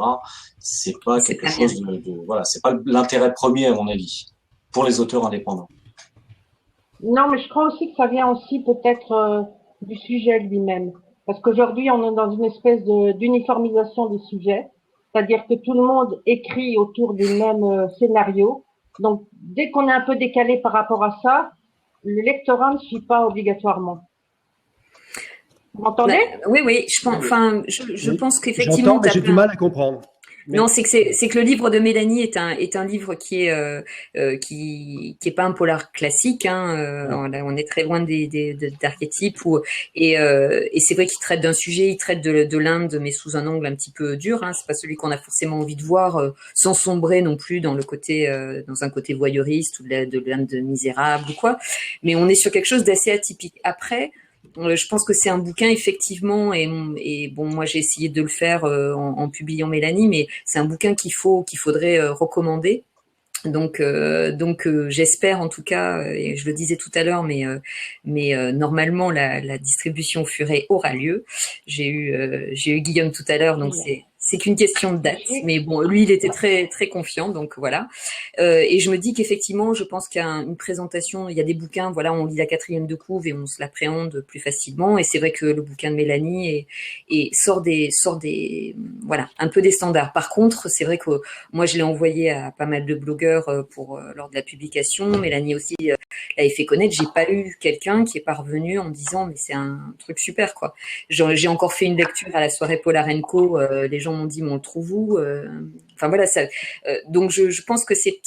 c'est pas C'est quelque pas chose voilà, c'est pas l'intérêt premier à mon avis pour les auteurs indépendants. Non, mais je crois aussi que ça vient aussi peut-être du sujet lui-même. Parce qu'aujourd'hui, on est dans une espèce d'uniformisation des sujets. C'est-à-dire que tout le monde écrit autour du même scénario. Donc, dès qu'on est un peu décalé par rapport à ça, le lectorat ne suit pas obligatoirement. Vous m'entendez? Oui, je pense, Oui. pense qu'effectivement, J'entends, mais j'ai du mal à comprendre. Non, c'est que le livre de Mélanie est un livre qui est pas un polar classique, hein. On est très loin d'archétypes et c'est vrai qu'il traite d'un sujet, il traite de l'Inde, mais sous un angle un petit peu dur, hein. C'est pas celui qu'on a forcément envie de voir, sans sombrer non plus dans un côté voyeuriste ou de l'Inde misérable ou quoi. Mais on est sur quelque chose d'assez atypique. Après, je pense que c'est un bouquin effectivement et bon, moi j'ai essayé de le faire en publiant Mélanie, mais c'est un bouquin qu'il faudrait recommander. Donc j'espère en tout cas, et je le disais tout à l'heure, mais normalement la distribution Furet aura lieu. J'ai eu Guillaume tout à l'heure, donc c'est qu'une question de date. Mais bon, lui il était très très confiant, donc voilà. Et je me dis qu'effectivement, je pense qu'il y a une présentation, il y a des bouquins, voilà, on lit la 4e de couve et on se l'appréhende plus facilement. Et c'est vrai que le bouquin de Mélanie sort des voilà, un peu des standards. Par contre, c'est vrai que moi je l'ai envoyé à pas mal de blogueurs lors de la publication. Mélanie aussi l'avait fait connaître. J'ai pas eu quelqu'un qui est parvenu en disant mais c'est un truc super quoi. J'ai encore fait une lecture à la soirée Polarenco. Les gens m'ont dit mais on le trouve où enfin voilà ça. Donc je pense que c'est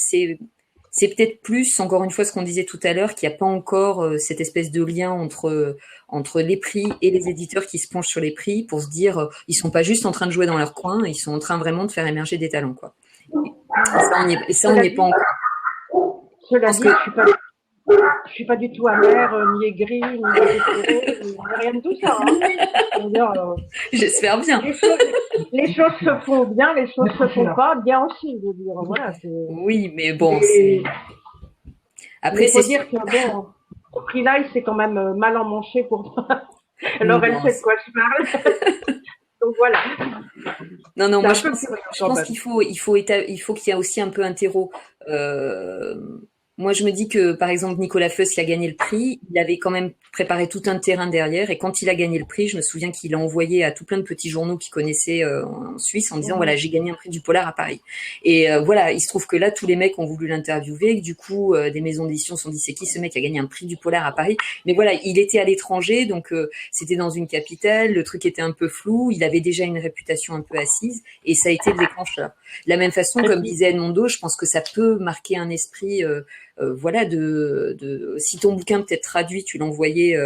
peut-être plus encore une fois ce qu'on disait tout à l'heure qu'il n'y a pas encore cette espèce de lien entre les prix et les éditeurs qui se penchent sur les prix pour se dire ils sont pas juste en train de jouer dans leur coin, ils sont en train vraiment de faire émerger des talents quoi. Et ça on n'y est pas encore. Cela dit, je suis pas du tout amère, ni aigrie, ni désespérée, ni rien de tout ça. Hein. J'espère bien. Les choses se font bien, les choses se font pas bien aussi. Je veux dire, voilà. Oui, mais bon, c'est. Après, c'est dire que bon, au prix là, c'est quand même mal emmanché pour moi. Alors elle sait de quoi je parle. Donc voilà. Non, moi je pense qu'il faut qu'il y ait aussi un peu un terreau. Moi, je me dis que, par exemple, Nicolas Feuss, qui a gagné le prix, il avait quand même préparé tout un terrain derrière. Et quand il a gagné le prix, je me souviens qu'il a envoyé à tout plein de petits journaux qu'il connaissait en Suisse en disant, voilà, j'ai gagné un prix du polar à Paris. Et voilà, il se trouve que là, tous les mecs ont voulu l'interviewer. Du coup, des maisons d'édition se sont dit, c'est qui ce mec qui a gagné un prix du polar à Paris? Mais voilà, il était à l'étranger, donc c'était dans une capitale, le truc était un peu flou, il avait déjà une réputation un peu assise, et ça a été le déclencheur. De la même façon, comme disait Edmondo, je pense que ça peut marquer un esprit... voilà si ton bouquin peut-être traduit, tu l'envoyais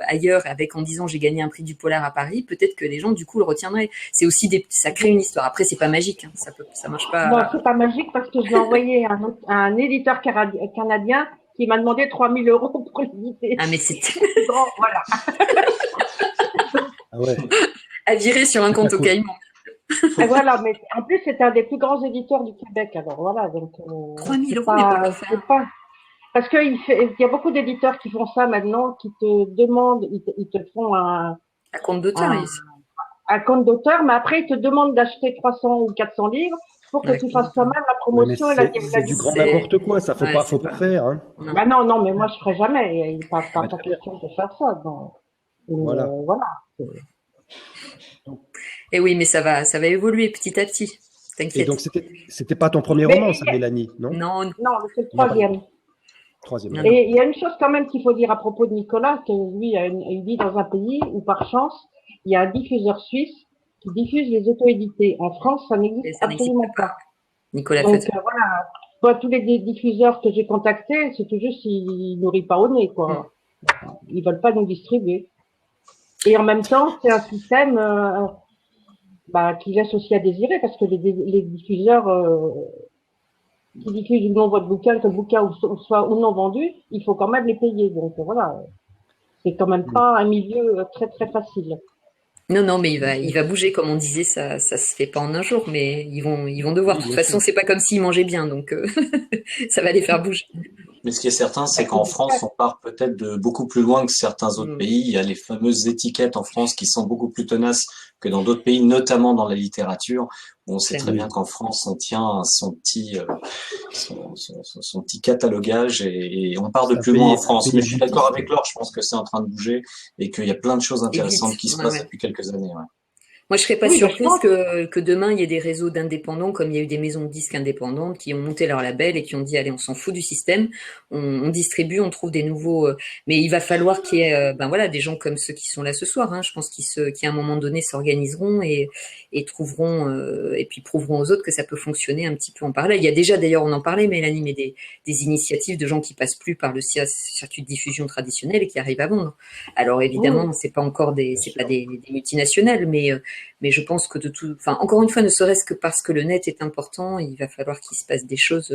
ailleurs en disant j'ai gagné un prix du polar à Paris, peut-être que les gens du coup le retiendraient. C'est aussi ça crée une histoire. Après c'est pas magique, hein. Ça marche pas. Non, c'est pas magique parce que je l'ai envoyé à un éditeur canadien qui m'a demandé 3 000 € pour l'éditer. Ah mais c'est grand, voilà. Ah ouais. À virer sur un compte au Caïman. Et voilà, mais en plus c'était un des plus grands éditeurs du Québec. Alors voilà, donc 3 000 €, c'est pas parce que il y a beaucoup d'éditeurs qui font ça maintenant, qui te demandent, ils te font un compte d'auteur, un compte d'auteur, mais après ils te demandent d'acheter 300 ou 400 livres pour que tu fasses toi-même la promotion et la c'est du grand n'importe quoi, ça faut pas faire. Hein. Bah non, mais moi je ferai jamais. Il pas question de faire ça. Donc, voilà. Et oui, mais ça va évoluer petit à petit. T'inquiète. Et donc c'était pas ton premier roman, ça, Mélanie, non? Non, c'est le troisième. Troisième. Et il y a une chose quand même qu'il faut dire à propos de Nicolas, que lui, il vit dans un pays où par chance, il y a un diffuseur suisse qui diffuse les auto-édités. En France, ça n'existe absolument pas. Nicolas Donc Feuss. voilà, toi, tous les diffuseurs que j'ai contactés, c'est tout juste ils nourrissent pas au nez, quoi. Ils veulent pas nous distribuer. Et en même temps, c'est un système qui laisse aussi à désirer parce que les diffuseurs qui diffusent ou non votre bouquin, que le bouquin soit ou non vendu, il faut quand même les payer. Donc voilà, c'est quand même pas un milieu très très facile. Non, mais il va bouger, comme on disait, ça se fait pas en un jour, mais ils vont devoir. De toute façon, c'est pas comme s'ils mangeaient bien, donc ça va les faire bouger. Mais ce qui est certain, c'est qu'en France, on part peut-être de beaucoup plus loin que certains autres pays. Il y a les fameuses étiquettes en France qui sont beaucoup plus tenaces que dans d'autres pays, notamment dans la littérature. On sait très bien qu'en France, on tient son petit catalogage et on part de plus loin en France. Mais je suis d'accord avec Laure, je pense que c'est en train de bouger et qu'il y a plein de choses intéressantes qui se passent depuis quelques années. Ouais. Moi, je serais pas Oui, ben, je surprise pense. que demain, il y ait des réseaux d'indépendants, comme il y a eu des maisons de disques indépendantes qui ont monté leur label et qui ont dit, allez, on s'en fout du système, on distribue, on trouve des nouveaux. Mais il va falloir qu'il y ait, ben voilà, des gens comme ceux qui sont là ce soir. Hein, je pense qui à un moment donné s'organiseront et trouveront et puis prouveront aux autres que ça peut fonctionner un petit peu en parallèle. Il y a déjà, d'ailleurs, on en parlait, Mélanie, mais des initiatives de gens qui passent plus par le circuit de diffusion traditionnel et qui arrivent à vendre. Alors Oui, évidemment, c'est pas encore Bien c'est sûr. pas des multinationales, mais je pense que enfin, encore une fois, ne serait-ce que parce que le net est important, il va falloir qu'il se passe des choses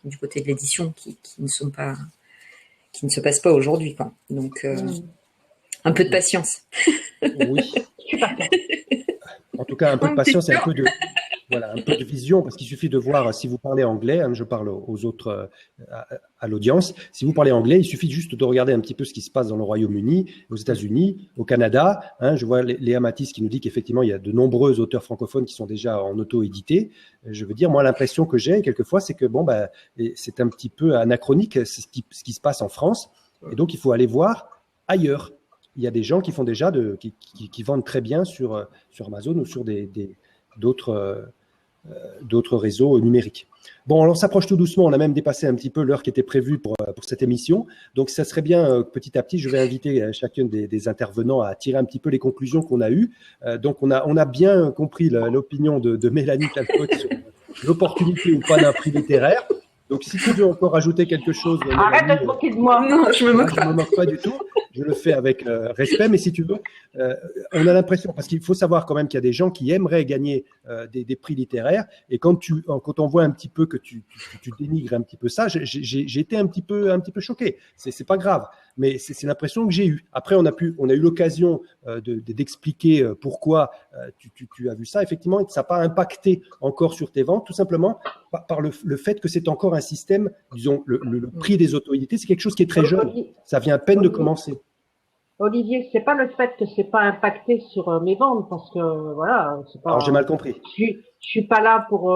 du côté de l'édition qui ne se passent pas aujourd'hui, quoi. Donc, un peu de patience. Oui. je suis d'accord. En tout cas, un peu de patience et un peu de, voilà, un peu de vision, parce qu'il suffit de voir, si vous parlez anglais, hein, je parle aux autres, à l'audience, si vous parlez anglais, il suffit juste de regarder un petit peu ce qui se passe dans le Royaume-Uni, aux États-Unis, au Canada. Hein, je vois Léa Mathis qui nous dit qu'effectivement, il y a de nombreux auteurs francophones qui sont déjà en auto-édité. Je veux dire, moi, l'impression que j'ai quelquefois, c'est que bon, bah, c'est un petit peu anachronique, c'est ce qui se passe en France, et donc il faut aller voir ailleurs. Il y a des gens qui font déjà qui vendent très bien sur Amazon ou sur d'autres d'autres réseaux numériques. Bon, alors on s'approche tout doucement, on a même dépassé un petit peu l'heure qui était prévue pour cette émission. Donc, ça serait bien, petit à petit, je vais inviter chacun des intervenants à tirer un petit peu les conclusions qu'on a eues. Donc, on a bien compris l'opinion de Mélanie Talcott sur l'opportunité ou pas d'un prix littéraire. Donc, si tu veux encore ajouter quelque chose, Arrête Mélanie, de te moquer de moi. Non, je me moque je ne me pas. moque pas du tout. Je le fais avec respect, mais si tu veux, on a l'impression, parce qu'il faut savoir quand même qu'il y a des gens qui aimeraient gagner des prix littéraires, et quand on voit un petit peu que tu dénigres un petit peu ça, j'ai été un petit peu choqué. C'est pas grave, mais c'est l'impression que j'ai eue. Après, on a eu l'occasion d'expliquer pourquoi tu as vu ça, effectivement, et que ça n'a pas impacté encore sur tes ventes, tout simplement par le fait que c'est encore un système, disons, le prix des auto-édités, c'est quelque chose qui est très jeune. Ça vient à peine de commencer. Olivier, c'est pas le fait que c'est pas impacté sur mes ventes, parce que voilà, c'est Alors, j'ai pas. mal compris. Je suis pas là pour.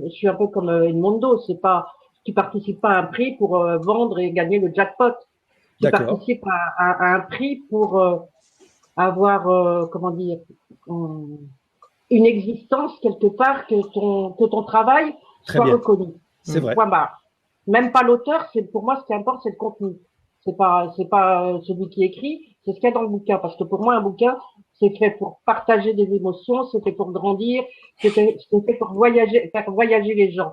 Je suis un peu comme Edmondo, c'est pas. Tu participes pas à un prix pour vendre et gagner le jackpot. Tu D'accord. participes à un prix pour avoir, comment dire, une existence quelque part, que ton travail Très soit bien. reconnu. C'est vrai. Point barre. Même pas l'auteur, pour moi, ce qui importe, c'est le contenu. C'est pas celui qui écrit, c'est ce qu'il y a dans le bouquin. Parce que pour moi, un bouquin, c'est fait pour partager des émotions, c'est fait pour grandir, c'est fait pour voyager, faire voyager les gens.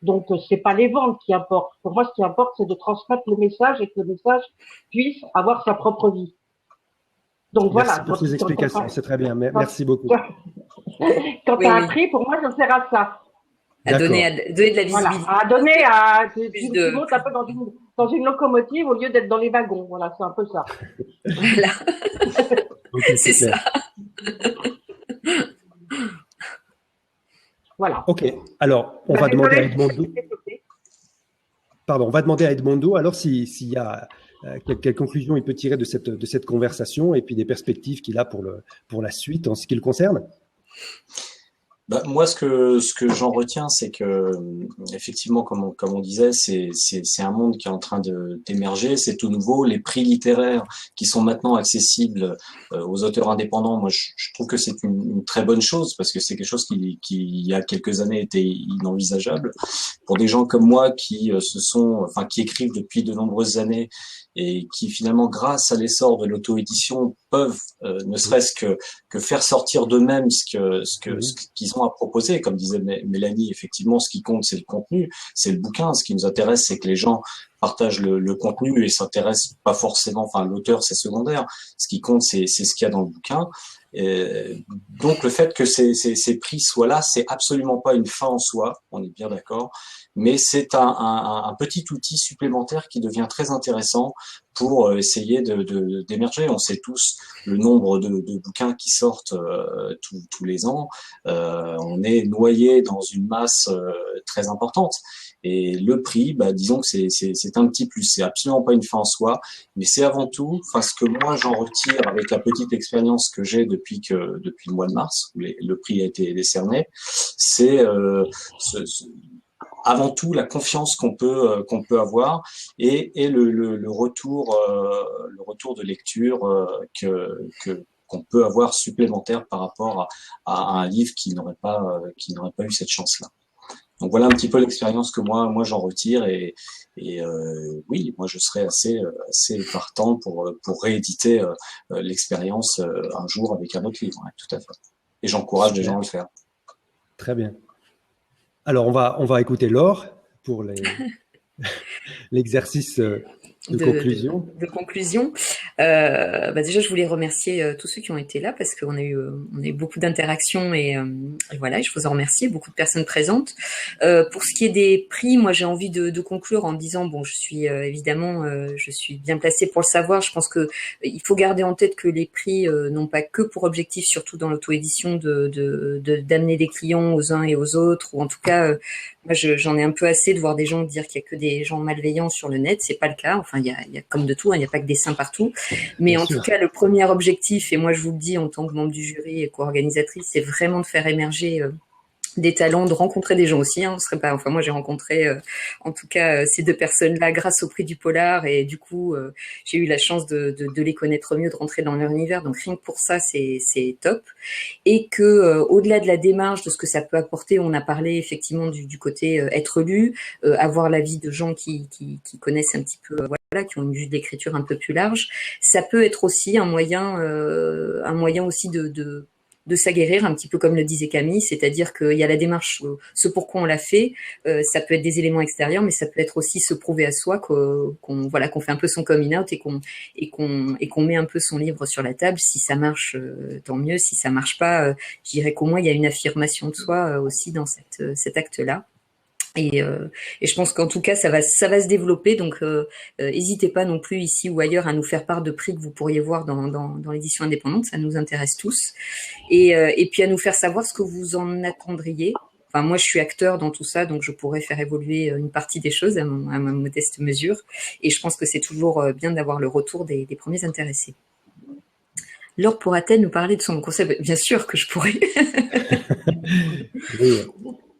Donc, c'est pas les ventes qui importent. Pour moi, ce qui importe, c'est de transmettre le message et que le message puisse avoir sa propre vie. Donc Merci voilà. pour ces explications, c'est très bien. Merci beaucoup. Quand tu as un prix, pour moi, ça sert à ça. À donner de la visibilité. Voilà, à donner tu montes un peu dans une locomotive au lieu d'être dans les wagons. Voilà, c'est un peu ça. Voilà. Okay, c'est ça. Voilà. Ok. Alors, on va demander à Edmondo. Pardon, on va demander à Edmondo alors s'il y a quelle conclusion il peut tirer de cette conversation et puis des perspectives qu'il a pour la suite en ce qui le concerne. Bah, moi, ce que j'en retiens, c'est que effectivement, comme on disait, c'est un monde qui est en train d'émerger, c'est tout nouveau. Les prix littéraires qui sont maintenant accessibles aux auteurs indépendants, moi, je trouve que c'est une très bonne chose parce que c'est quelque chose qui il y a quelques années était inenvisageable pour des gens comme moi qui qui écrivent depuis de nombreuses années et qui finalement, grâce à l'essor de l'auto-édition, peuvent ne serait-ce que faire sortir d'eux-mêmes ce qu'ils ont à proposer. Comme disait Mélanie, effectivement, ce qui compte, c'est le contenu, c'est le bouquin. Ce qui nous intéresse, c'est que les gens partagent le contenu et s'intéressent pas forcément. Enfin, l'auteur, c'est secondaire. Ce qui compte, c'est ce qu'il y a dans le bouquin. Donc, le fait que ces prix soient là, c'est absolument pas une fin en soi. On est bien d'accord. Mais c'est un petit outil supplémentaire qui devient très intéressant pour essayer d'émerger. On sait tous le nombre de bouquins qui sortent tous les ans. On est noyé dans une masse très importante. Et le prix, disons que c'est un petit plus. C'est absolument pas une fin en soi, mais c'est avant tout, ce que moi j'en retire avec la petite expérience que j'ai depuis le mois de mars où le prix a été décerné, c'est avant tout la confiance qu'on peut avoir et le retour de lecture qu'on peut avoir supplémentaires par rapport à un livre qui n'aurait pas eu cette chance-là. Donc voilà un petit peu l'expérience que moi j'en retire et oui, moi je serais assez partant pour rééditer l'expérience un jour avec un autre livre, tout à fait. Et j'encourage les gens à le faire. Très bien. Alors on va écouter Laure pour l'exercice de conclusion. De conclusion. Déjà, je voulais remercier tous ceux qui ont été là parce qu'on a eu beaucoup d'interactions et voilà, je vous en remercie, beaucoup de personnes présentes. Pour ce qui est des prix, moi j'ai envie de conclure en disant je suis évidemment je suis bien placée pour le savoir. Je pense que il faut garder en tête que les prix n'ont pas que pour objectif, surtout dans l'auto-édition, d'amener des clients aux uns et aux autres, ou en tout cas moi j'en ai un peu assez de voir des gens dire qu'il y a que des gens malveillants sur le net. C'est pas le cas. Enfin, il y a comme de tout, il n'y a pas que des saints partout. Mais Bien en sûr. tout cas, le premier objectif, et moi je vous le dis en tant que membre du jury et co-organisatrice, c'est vraiment de faire émerger des talents, de rencontrer des gens aussi. On serait pas. Enfin, moi j'ai rencontré, en tout cas, ces deux personnes-là grâce au prix du Polar, et du coup, j'ai eu la chance de les connaître mieux, de rentrer dans leur univers. Donc rien que pour ça, c'est top. Et que au-delà de la démarche, de ce que ça peut apporter, on a parlé effectivement du côté être lu, avoir l'avis de gens qui connaissent un petit peu, voilà, qui ont une vue d'écriture un peu plus large. Ça peut être aussi un moyen aussi de s'aguerrir, un petit peu comme le disait Camille, c'est-à-dire qu'il y a la démarche, ce pourquoi on l'a fait, ça peut être des éléments extérieurs, mais ça peut être aussi se prouver à soi qu'on fait un peu son coming out et qu'on met un peu son livre sur la table. Si ça marche, tant mieux. Si ça marche pas, je dirais qu'au moins il y a une affirmation de soi aussi dans cet acte-là. Et je pense qu'en tout cas, ça va se développer. Donc, n'hésitez pas non plus ici ou ailleurs à nous faire part de prix que vous pourriez voir dans l'édition indépendante. Ça nous intéresse tous. Et puis à nous faire savoir ce que vous en attendriez. Enfin, moi, je suis acteur dans tout ça, donc je pourrais faire évoluer une partie des choses à ma modeste mesure. Et je pense que c'est toujours bien d'avoir le retour des premiers intéressés. Laure pourra-t-elle nous parler de son concept? Bien sûr que je pourrais. Oui.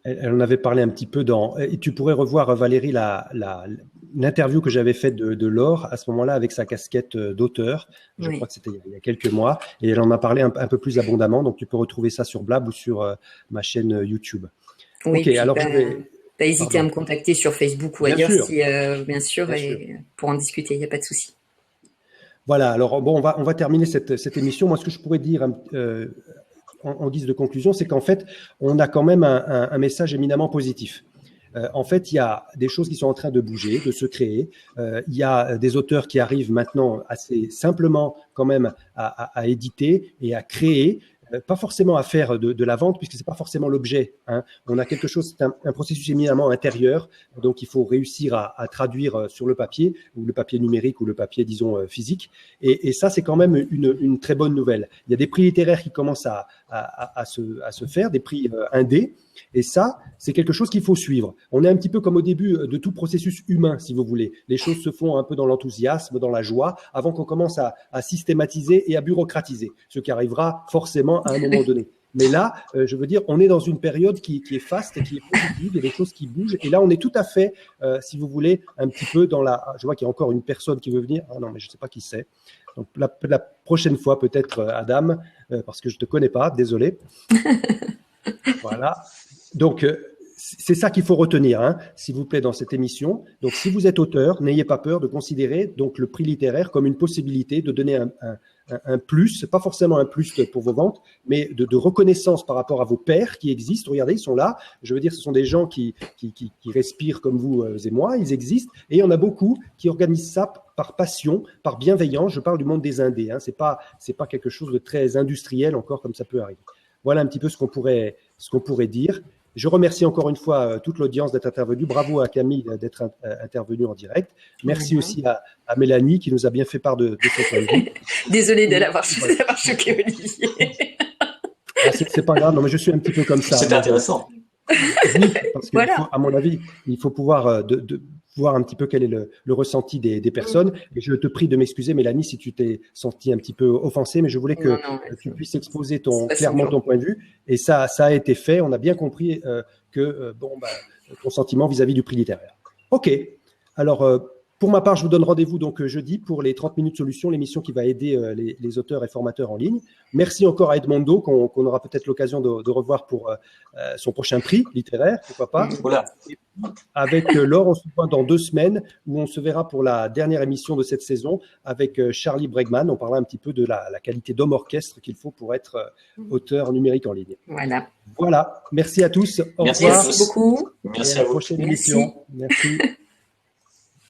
Elle en avait parlé un petit peu et tu pourrais revoir, Valérie, l'interview que j'avais faite de Laure à ce moment-là avec sa casquette d'auteur. Je crois que c'était il y a quelques mois. Et elle en a parlé un peu plus abondamment. Donc, tu peux retrouver ça sur Blab ou sur ma chaîne YouTube. Oui, ok, alors je vais. Pas hésiter à me contacter sur Facebook ou Bien ailleurs, sûr. Bien sûr. Pour en discuter, il n'y a pas de souci. Voilà, alors on va terminer cette émission. Moi, ce que je pourrais dire en guise de conclusion, c'est qu'en fait, on a quand même un message éminemment positif. En fait, il y a des choses qui sont en train de bouger, de se créer. Il y a des auteurs qui arrivent maintenant assez simplement quand même à éditer et à créer. Pas forcément à faire de la vente, puisque c'est pas forcément l'objet. On a quelque chose, c'est un processus éminemment intérieur, donc il faut réussir à traduire sur le papier, ou le papier numérique, ou le papier, disons, physique. Et ça, c'est quand même une très bonne nouvelle. Il y a des prix littéraires qui commencent à se faire, des prix indés, et ça, c'est quelque chose qu'il faut suivre. On est un petit peu comme au début de tout processus humain, si vous voulez. Les choses se font un peu dans l'enthousiasme, dans la joie, avant qu'on commence à systématiser et à bureaucratiser, ce qui arrivera forcément à un moment donné. Mais là, je veux dire, on est dans une période qui est faste, qui est positive, il y a des choses qui bougent. Et là, on est tout à fait, si vous voulez, un petit peu dans la… Je vois qu'il y a encore une personne qui veut venir. Ah non, mais je ne sais pas qui c'est. Donc, la prochaine fois, peut-être, Adam, parce que je ne te connais pas, désolé. Voilà. Donc, c'est ça qu'il faut retenir, s'il vous plaît, dans cette émission. Donc, si vous êtes auteur, n'ayez pas peur de considérer donc le prix littéraire comme une possibilité de donner un plus, pas forcément un plus pour vos ventes, mais de reconnaissance par rapport à vos pairs qui existent. Regardez, ils sont là. Je veux dire, ce sont des gens qui respirent comme vous et moi. Ils existent. Et il y en a beaucoup qui organisent ça par passion, par bienveillance. Je parle du monde des indés. C'est pas quelque chose de très industriel encore comme ça peut arriver. Voilà un petit peu ce qu'on pourrait dire. Je remercie encore une fois toute l'audience d'être intervenue. Bravo à Camille d'être intervenue en direct. Merci aussi à Mélanie qui nous a bien fait part de son point de vue. Désolée de l'avoir choqué, Olivier. C'est pas grave, non, mais je suis un petit peu comme ça. C'est intéressant. Oui, parce que, Voilà. à mon avis, il faut pouvoir voir un petit peu quel est le ressenti des personnes. Et je te prie de m'excuser, Mélanie, si tu t'es sentie un petit peu offensée, mais je voulais que tu puisses exposer clairement ton point de vue. Et ça a été fait. On a bien compris ton sentiment vis-à-vis du prix littéraire. OK. Alors, Pour ma part, je vous donne rendez-vous donc jeudi pour les 30 minutes solutions, l'émission qui va aider les auteurs et formateurs en ligne. Merci encore à Edmondo, qu'on aura peut-être l'occasion de revoir pour son prochain prix littéraire, pourquoi pas. Voilà. Avec Laure, on se voit dans 2 semaines, où on se verra pour la dernière émission de cette saison avec Charlie Bregman. On parlera un petit peu de la qualité d'homme orchestre qu'il faut pour être auteur numérique en ligne. Voilà. Merci à tous. Au Merci revoir. Merci beaucoup. Merci Et à à la vous. prochaine Merci. émission. Merci.